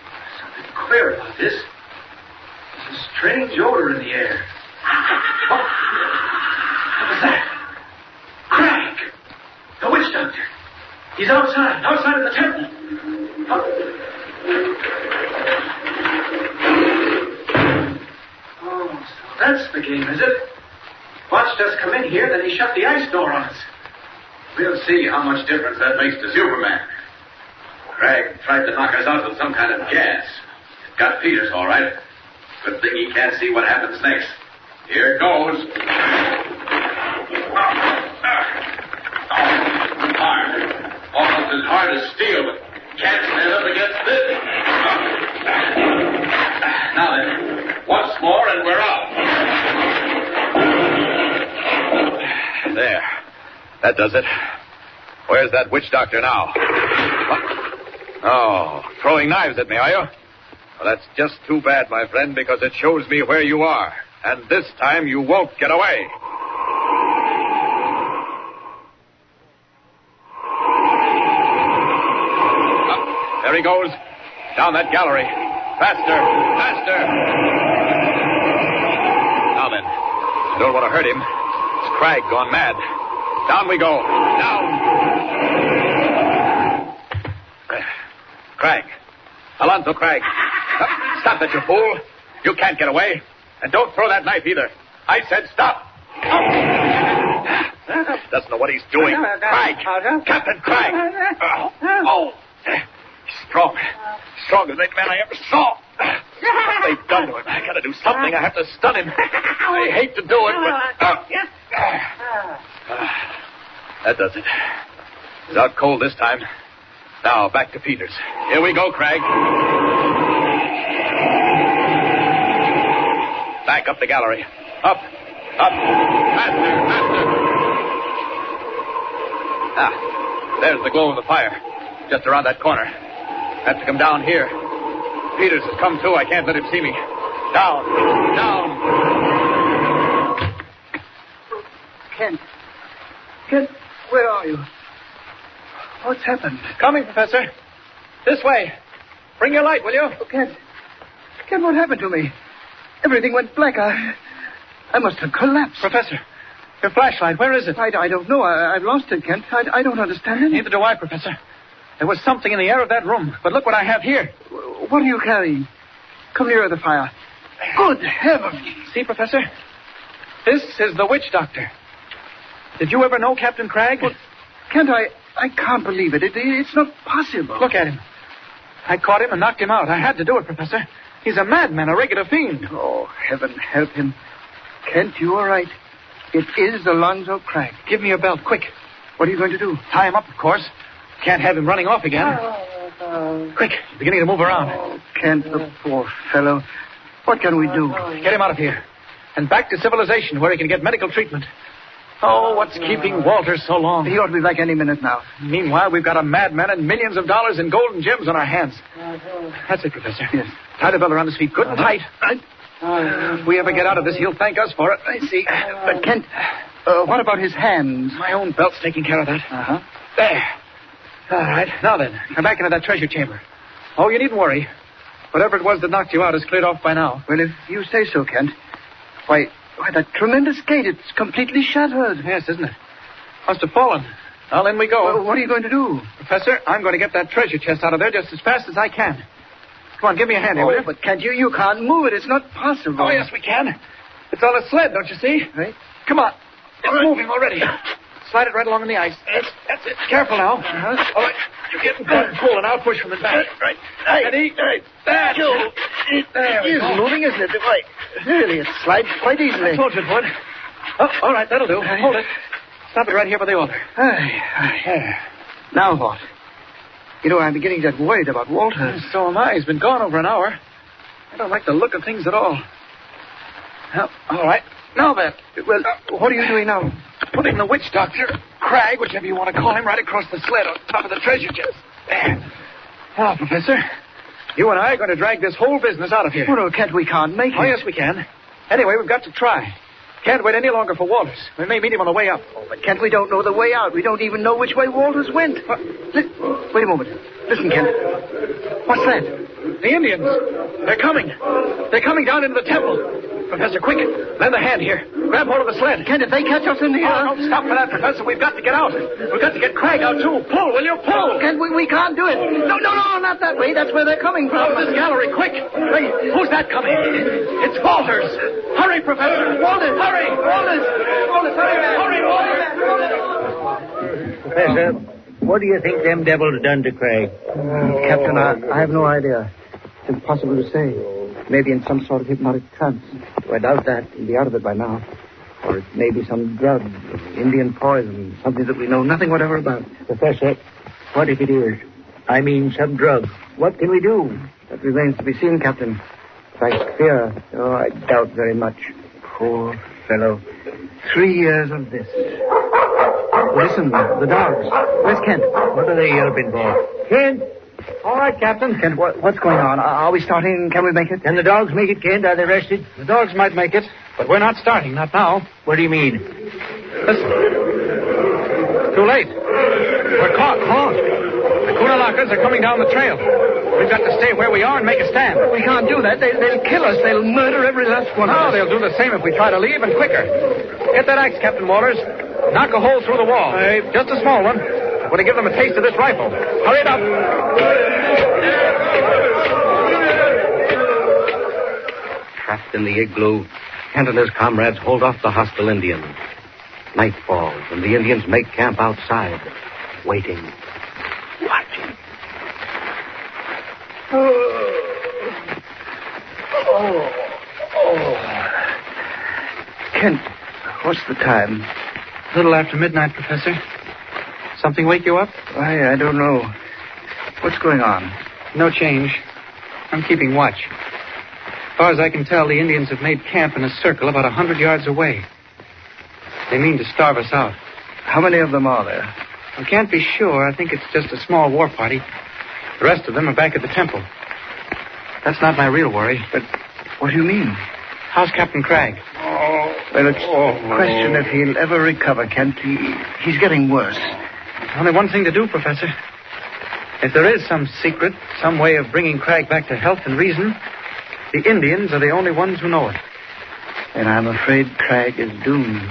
There's something queer about this. There's a strange odor in the air. Oh, what was that? Craig, the witch doctor. He's outside in the temple. Oh, so that's the game, is it? Watched us come in here, then he shut the ice door on us. We'll see how much difference that makes to Superman. Craig tried to knock us out with some kind of gas. It got Peters, all right. Good thing he can't see what happens next. Here goes. Hard. Almost as hard as steel, but can't stand up against this. Now then, once more and we're out. There. That does it. Where's that witch doctor now? Oh, throwing knives at me, are you? Well, that's just too bad, my friend, because it shows me where you are. And this time you won't get away. Up, there he goes. Down that gallery. Faster. Now then, I don't want to hurt him. It's Craig gone mad. Down we go. Down. Craig. Alonzo Craig. Stop it, you fool. You can't get away. And don't throw that knife either. I said stop. Doesn't know what he's doing. Craig. Captain Craig. Oh. He's strong. Stronger than any man I ever saw. What they've done to him. I gotta do something. I have to stun him. I hate to do it, but... that does it. He's out cold this time. Now, back to Peters. Here we go, Craig. Back up the gallery. Up. Faster. There's the glow of the fire. Just around that corner. Have to come down here. Peters has come too. I can't let him see me. Down. Kent, where are you? What's happened? Coming, Professor. This way. Bring your light, will you? Oh, Kent, what happened to me? Everything went black. I must have collapsed. Professor, your flashlight, where is it? I don't know. I've lost it, Kent. I don't understand it. Neither do I, Professor. There was something in the air of that room. But look what I have here. What are you carrying? Come nearer the fire. Good heavens. See, Professor? This is the witch doctor. Did you ever know Captain Craig? Well, Kent, I can't believe it. It's not possible. Look at him. I caught him and knocked him out. I had to do it, Professor. He's a madman, a regular fiend. Oh, heaven help him. Kent, you are right. It is Alonzo Craig. Give me your belt, quick. What are you going to do? Tie him up, of course. Can't have him running off again. Quick, he's beginning to move around. Oh, Kent, the poor fellow. What can we do? Get him out of here. And back to civilization, where he can get medical treatment. Oh, what's keeping Walter so long? He ought to be back any minute now. Meanwhile, we've got a madman and millions of dollars in gold and gems on our hands. That's it, Professor. Yes. Tie the belt around his feet good and tight. If we ever get out of this, he'll thank us for it. I see. But, Kent, what about his hands? My own belt's taking care of that. Uh-huh. There. All right. Now then, come back into that treasure chamber. Oh, you needn't worry. Whatever it was that knocked you out is cleared off by now. Well, if you say so, Kent. Why, that tremendous gate, it's completely shattered. Yes, isn't it? Must have fallen. Well, in we go. Well, what are you going to do? Professor, I'm going to get that treasure chest out of there just as fast as I can. Come on, give me a hand here, will you? But can't you can't move it. It's not possible. Oh, yes, we can. It's on a sled, don't you see? Right. Come on. It's moving already. Slide it right along in the ice. That's it. Careful now. Uh-huh. All right. You're getting caught and pull, and I'll push from the back. Right. Steady. There. It is moving, isn't it? Why, really, it slides quite easily. I told you it would. Oh, all right, that'll do. Hold it. Stop it right here by the altar. Now what? You know, I'm beginning to get worried about Walter. So am I. He's been gone over an hour. I don't like the look of things at all. Well, all right. Now then. Well, what are you doing now? Putting the witch doctor, Cragg, whichever you want to call him, right across the sled on top of the treasure chest. There. Now, Professor, you and I are going to drag this whole business out of here. Oh, no, Kent, we can't make it. Oh, yes, we can. Anyway, we've got to try. Can't wait any longer for Walters. We may meet him on the way up. Oh, but Kent, we don't know the way out. We don't even know which way Walters went. Wait a moment. Listen, Kent. What's that? The Indians. They're coming. They're coming down into the temple. Professor, quick. Lend a hand here. Grab hold of the sled. Kent, if they catch us in here... Oh, don't stop for that, Professor. We've got to get out. We've got to get Cragg out, too. Pull, will you? Pull. Kent, we can't do it. No, not that way. That's where they're coming from. Out of this gallery, quick. Hey, who's that coming? It's Walters. Hurry, Professor. Walters. Hurry. Walters, hurry, man. Hurry, Walters. Professor, what do you think them devils done to Cragg? Captain, I have no idea. It's impossible to say. Maybe in some sort of hypnotic trance. I doubt that. He'll be out of it by now. Or it may be some drug, Indian poison, something that we know nothing whatever about. Professor, what if it is? I mean, some drug. What can we do? That remains to be seen, Captain. If I fear, I doubt very much. Poor fellow. 3 years of this. Listen, the dogs. Where's Kent? What are they yelping for? Kent. All right, Captain. Kent, what's going on? Are we starting? Can we make it? Can the dogs make it, Kent? Are they rested? The dogs might make it, but we're not starting, not now. What do you mean? Listen. Too late. We're caught. The Kunalakas are coming down the trail. We've got to stay where we are and make a stand. We can't do that. They'll kill us. They'll murder every last one of us. No, they'll do the same if we try to leave, and quicker. Get that axe, Captain Walters. Knock a hole through the wall. Just a small one. Want to give them a taste of this rifle. Hurry it up. Trapped in the igloo, Kent and his comrades hold off the hostile Indians. Night falls, and the Indians make camp outside, waiting, watching. Kent, what's the time? A little after midnight, Professor. Something wake you up? I don't know. What's going on? No change. I'm keeping watch. As far as I can tell, the Indians have made camp in a circle about 100 yards away. They mean to starve us out. How many of them are there? I can't be sure. I think it's just a small war party. The rest of them are back at the temple. That's not my real worry. But what do you mean? How's Captain Cragg? Well, it's a question if he'll ever recover, Kent. He's getting worse. Only one thing to do, Professor. If there is some secret, some way of bringing Cragg back to health and reason, the Indians are the only ones who know it. And I'm afraid Cragg is doomed.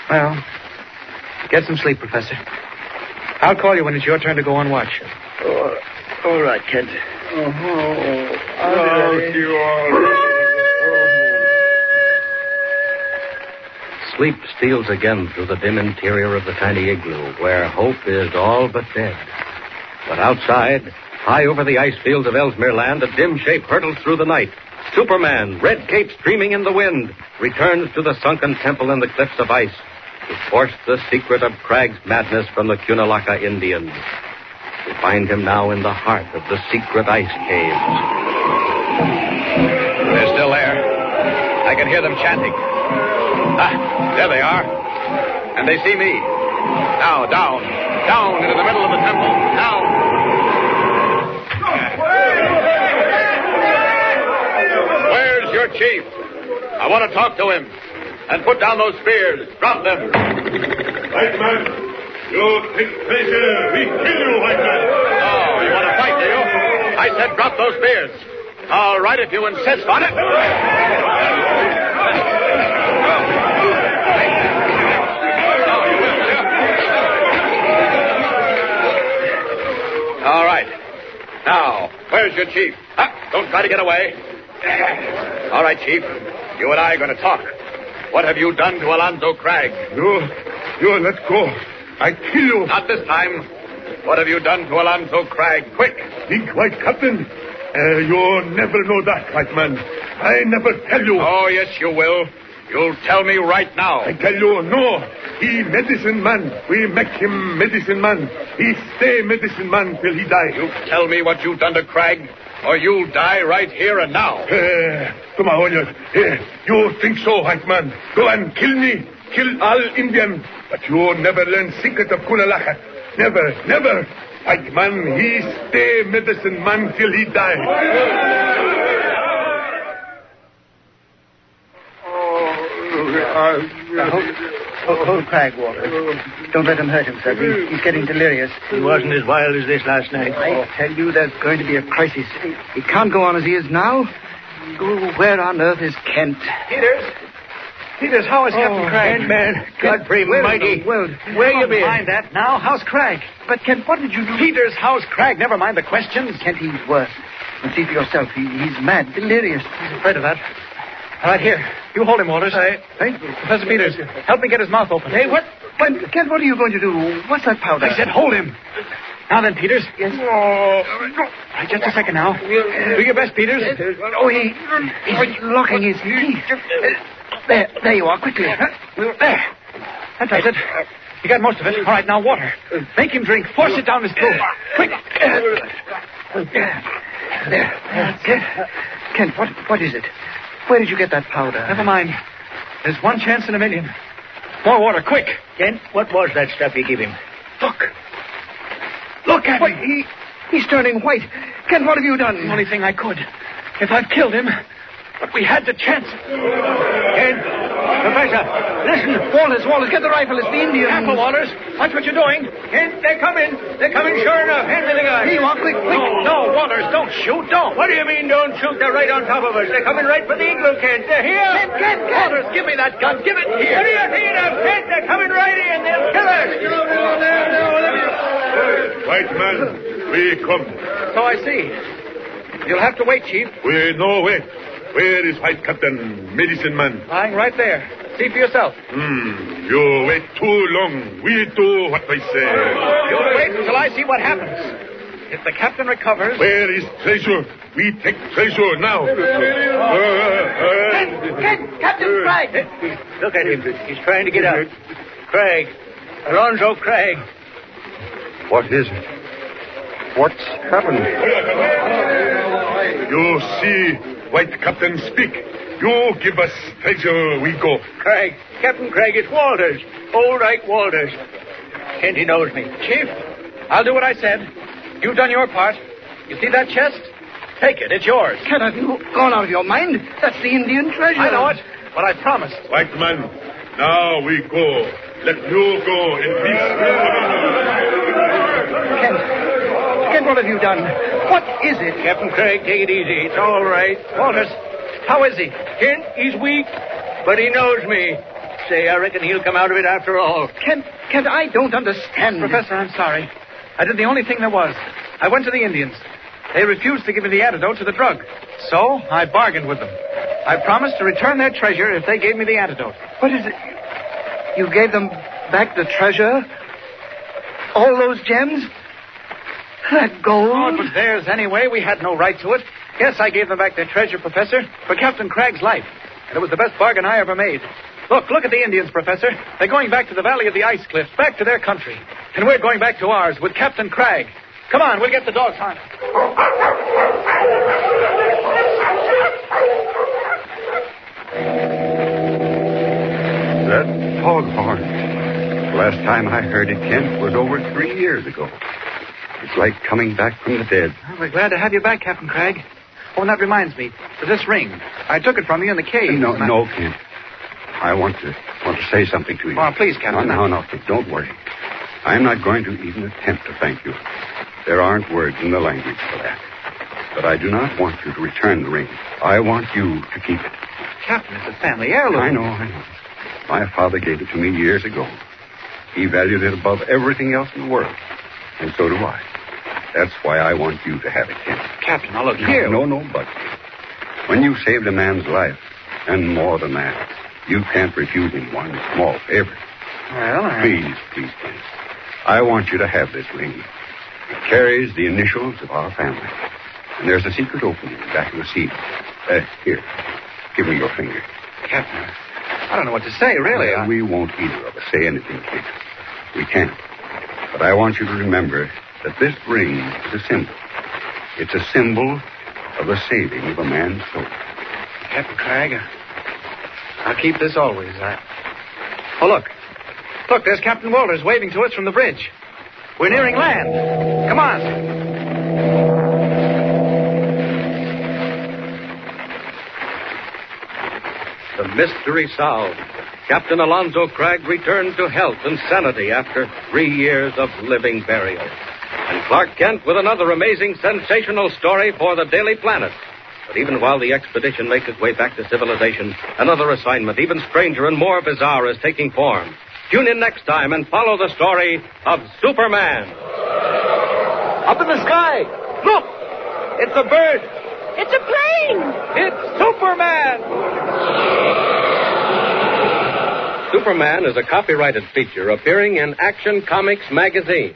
Well, get some sleep, Professor. I'll call you when it's your turn to go on watch. All right, Kent. Sleep steals again through the dim interior of the tiny igloo, where hope is all but dead. But outside, high over the ice fields of Ellesmere Land, a dim shape hurtles through the night. Superman, red cape streaming in the wind, returns to the sunken temple in the cliffs of ice to force the secret of Cragg's madness from the Cunalaka Indians. We find him now in the heart of the secret ice caves. They're still there. I can hear them chanting. There they are. And they see me. Now, down into the middle of the temple. Down. Where's your chief? I want to talk to him. And put down those spears. Drop them. White man, you take pleasure. We kill you, white man. Oh, you want to fight, do you? I said drop those spears. All right, if you insist on it. All right. Now, where's your chief? Don't try to get away. All right, Chief. You and I are going to talk. What have you done to Alonzo Cragg? You let go. I kill you. Not this time. What have you done to Alonzo Cragg? Quick. Big white captain. You never know that, white man. I never tell you. Oh, yes, you will. You tell me right now. I tell you, no. He medicine man. We make him medicine man. He stay medicine man till he die. You tell me what you've done to Craig, or you'll die right here and now. Come on, you think so, white man? Go and kill me. Kill all Indian. But you never learn secret of Kunalaka. Never, never. White man, he stay medicine man till he die. Hold Craig, Walter. Don't let him hurt himself. He's getting delirious. He wasn't as wild as this last night. I tell you, there's going to be a crisis. He can't go on as he is now. Oh, where on earth is Kent? Peters, how is Captain Craig? Man, Godfrey mighty. Well, where you been? Mind that now. How's Craig? But, Kent, what did you do? Peters, how's Craig? Never mind the questions. Kent, he's worse. And see for yourself. He's mad, delirious. He's afraid of that. All right, here. You hold him, Walters. Hey, Professor Peters, help me get his mouth open. Hey, what? Kent, what are you going to do? What's that powder? I said hold him. Now then, Peters. Yes. Right, just a second now. Do your best, Peters. Oh, he's locking his teeth. There you are, quickly. There. That does it. You got most of it. All right, now water. Make him drink. Force it down his throat. Quick. There. Kent, what is it? Where did you get that powder? Never mind. There's one chance in a million. More water, quick. Kent, what was that stuff you gave him? Look at him. He's turning white. Kent, what have you done? The only thing I could. If I'd killed him, but we had the chance. Kent, Professor, listen. Walters, get the rifle. It's the Indian. Careful, Walters. Watch what you're doing. Kent, they're coming. They're coming sure enough. Hand me the gun. Here you are, quick. No, Walters, don't shoot. Don't. What do you mean, don't shoot? They're right on top of us. They're coming right for the igloo, Kent. They're here. Kent. Walters, give me that gun. Give it here. What are you thinking of, Kent? They're coming right in. They'll kill us. White man, we come. So I see. You'll have to wait, Chief. We no wait. Where is White Captain, medicine man? Lying right there. See for yourself. You wait too long. We do what we say. You'll wait until I see what happens. If the captain recovers... Where is treasure? We take treasure now. Captain Craig. Look at him. He's trying to get out. Craig. Alonzo Craig. What is it? What's happened? You see, White Captain speak. You give us treasure, we go. Craig. Captain Craig, it's Walters. All right, Walters. Kent, he knows me. Chief, I'll do what I said. You've done your part. You see that chest? Take it. It's yours. Kent, have you gone out of your mind? That's the Indian treasure. I know it, but I promised. White man, now we go. Let you go in peace. Kent, what have you done? What is it? Captain Craig, take it easy. It's all right. Walters, how is he? Kent, he's weak, but he knows me. Say, I reckon he'll come out of it after all. Kent, I don't understand. Professor, I'm sorry. I did the only thing there was. I went to the Indians. They refused to give me the antidote to the drug. So I bargained with them. I promised to return their treasure if they gave me the antidote. What is it? You gave them back the treasure? All those gems? That gold? Oh, it was theirs anyway. We had no right to it. Yes, I gave them back their treasure, Professor, for Captain Craig's life. And it was the best bargain I ever made. Look at the Indians, Professor. They're going back to the Valley of the Ice Cliffs, back to their country. And we're going back to ours with Captain Craig. Come on, we'll get the dogs on. That foghorn. Last time I heard it, Kent, was over 3 years ago. It's like coming back from the dead. Well, we're glad to have you back, Captain Craig. Oh, and that reminds me. This ring. I took it from you in the cave. No, Kent. I want to say something to you. Oh, please, Captain. No, don't worry. I'm not going to even attempt to thank you. There aren't words in the language for that. But I do not want you to return the ring. I want you to keep it. Captain, it's a family heirloom. I know. My father gave it to me years ago. He valued it above everything else in the world. And so do I. That's why I want you to have it, Kent. Captain, now look here. No, but when you saved a man's life, and more than that, you can't refuse him one small favor. Well, Please, Kent. I want you to have this ring. It carries the initials of our family. And there's a secret opening back in the seal. Here. Give me your finger. Captain, I don't know what to say, really. Well, we won't either of us say anything, Kent. We can't. But I want you to remember that this ring is a symbol. It's a symbol of the saving of a man's soul. Captain Craig, I'll keep this always. Oh, look. Look, there's Captain Walters waving to us from the bridge. We're nearing land. Come on. The mystery solved. Captain Alonzo Craig returned to health and sanity after 3 years of living burial. And Clark Kent with another amazing, sensational story for the Daily Planet. But even while the expedition makes its way back to civilization, another assignment, even stranger and more bizarre, is taking form. Tune in next time and follow the story of Superman. Up in the sky. Look! It's a bird. It's a plane! It's Superman! Superman is a copyrighted feature appearing in Action Comics magazine.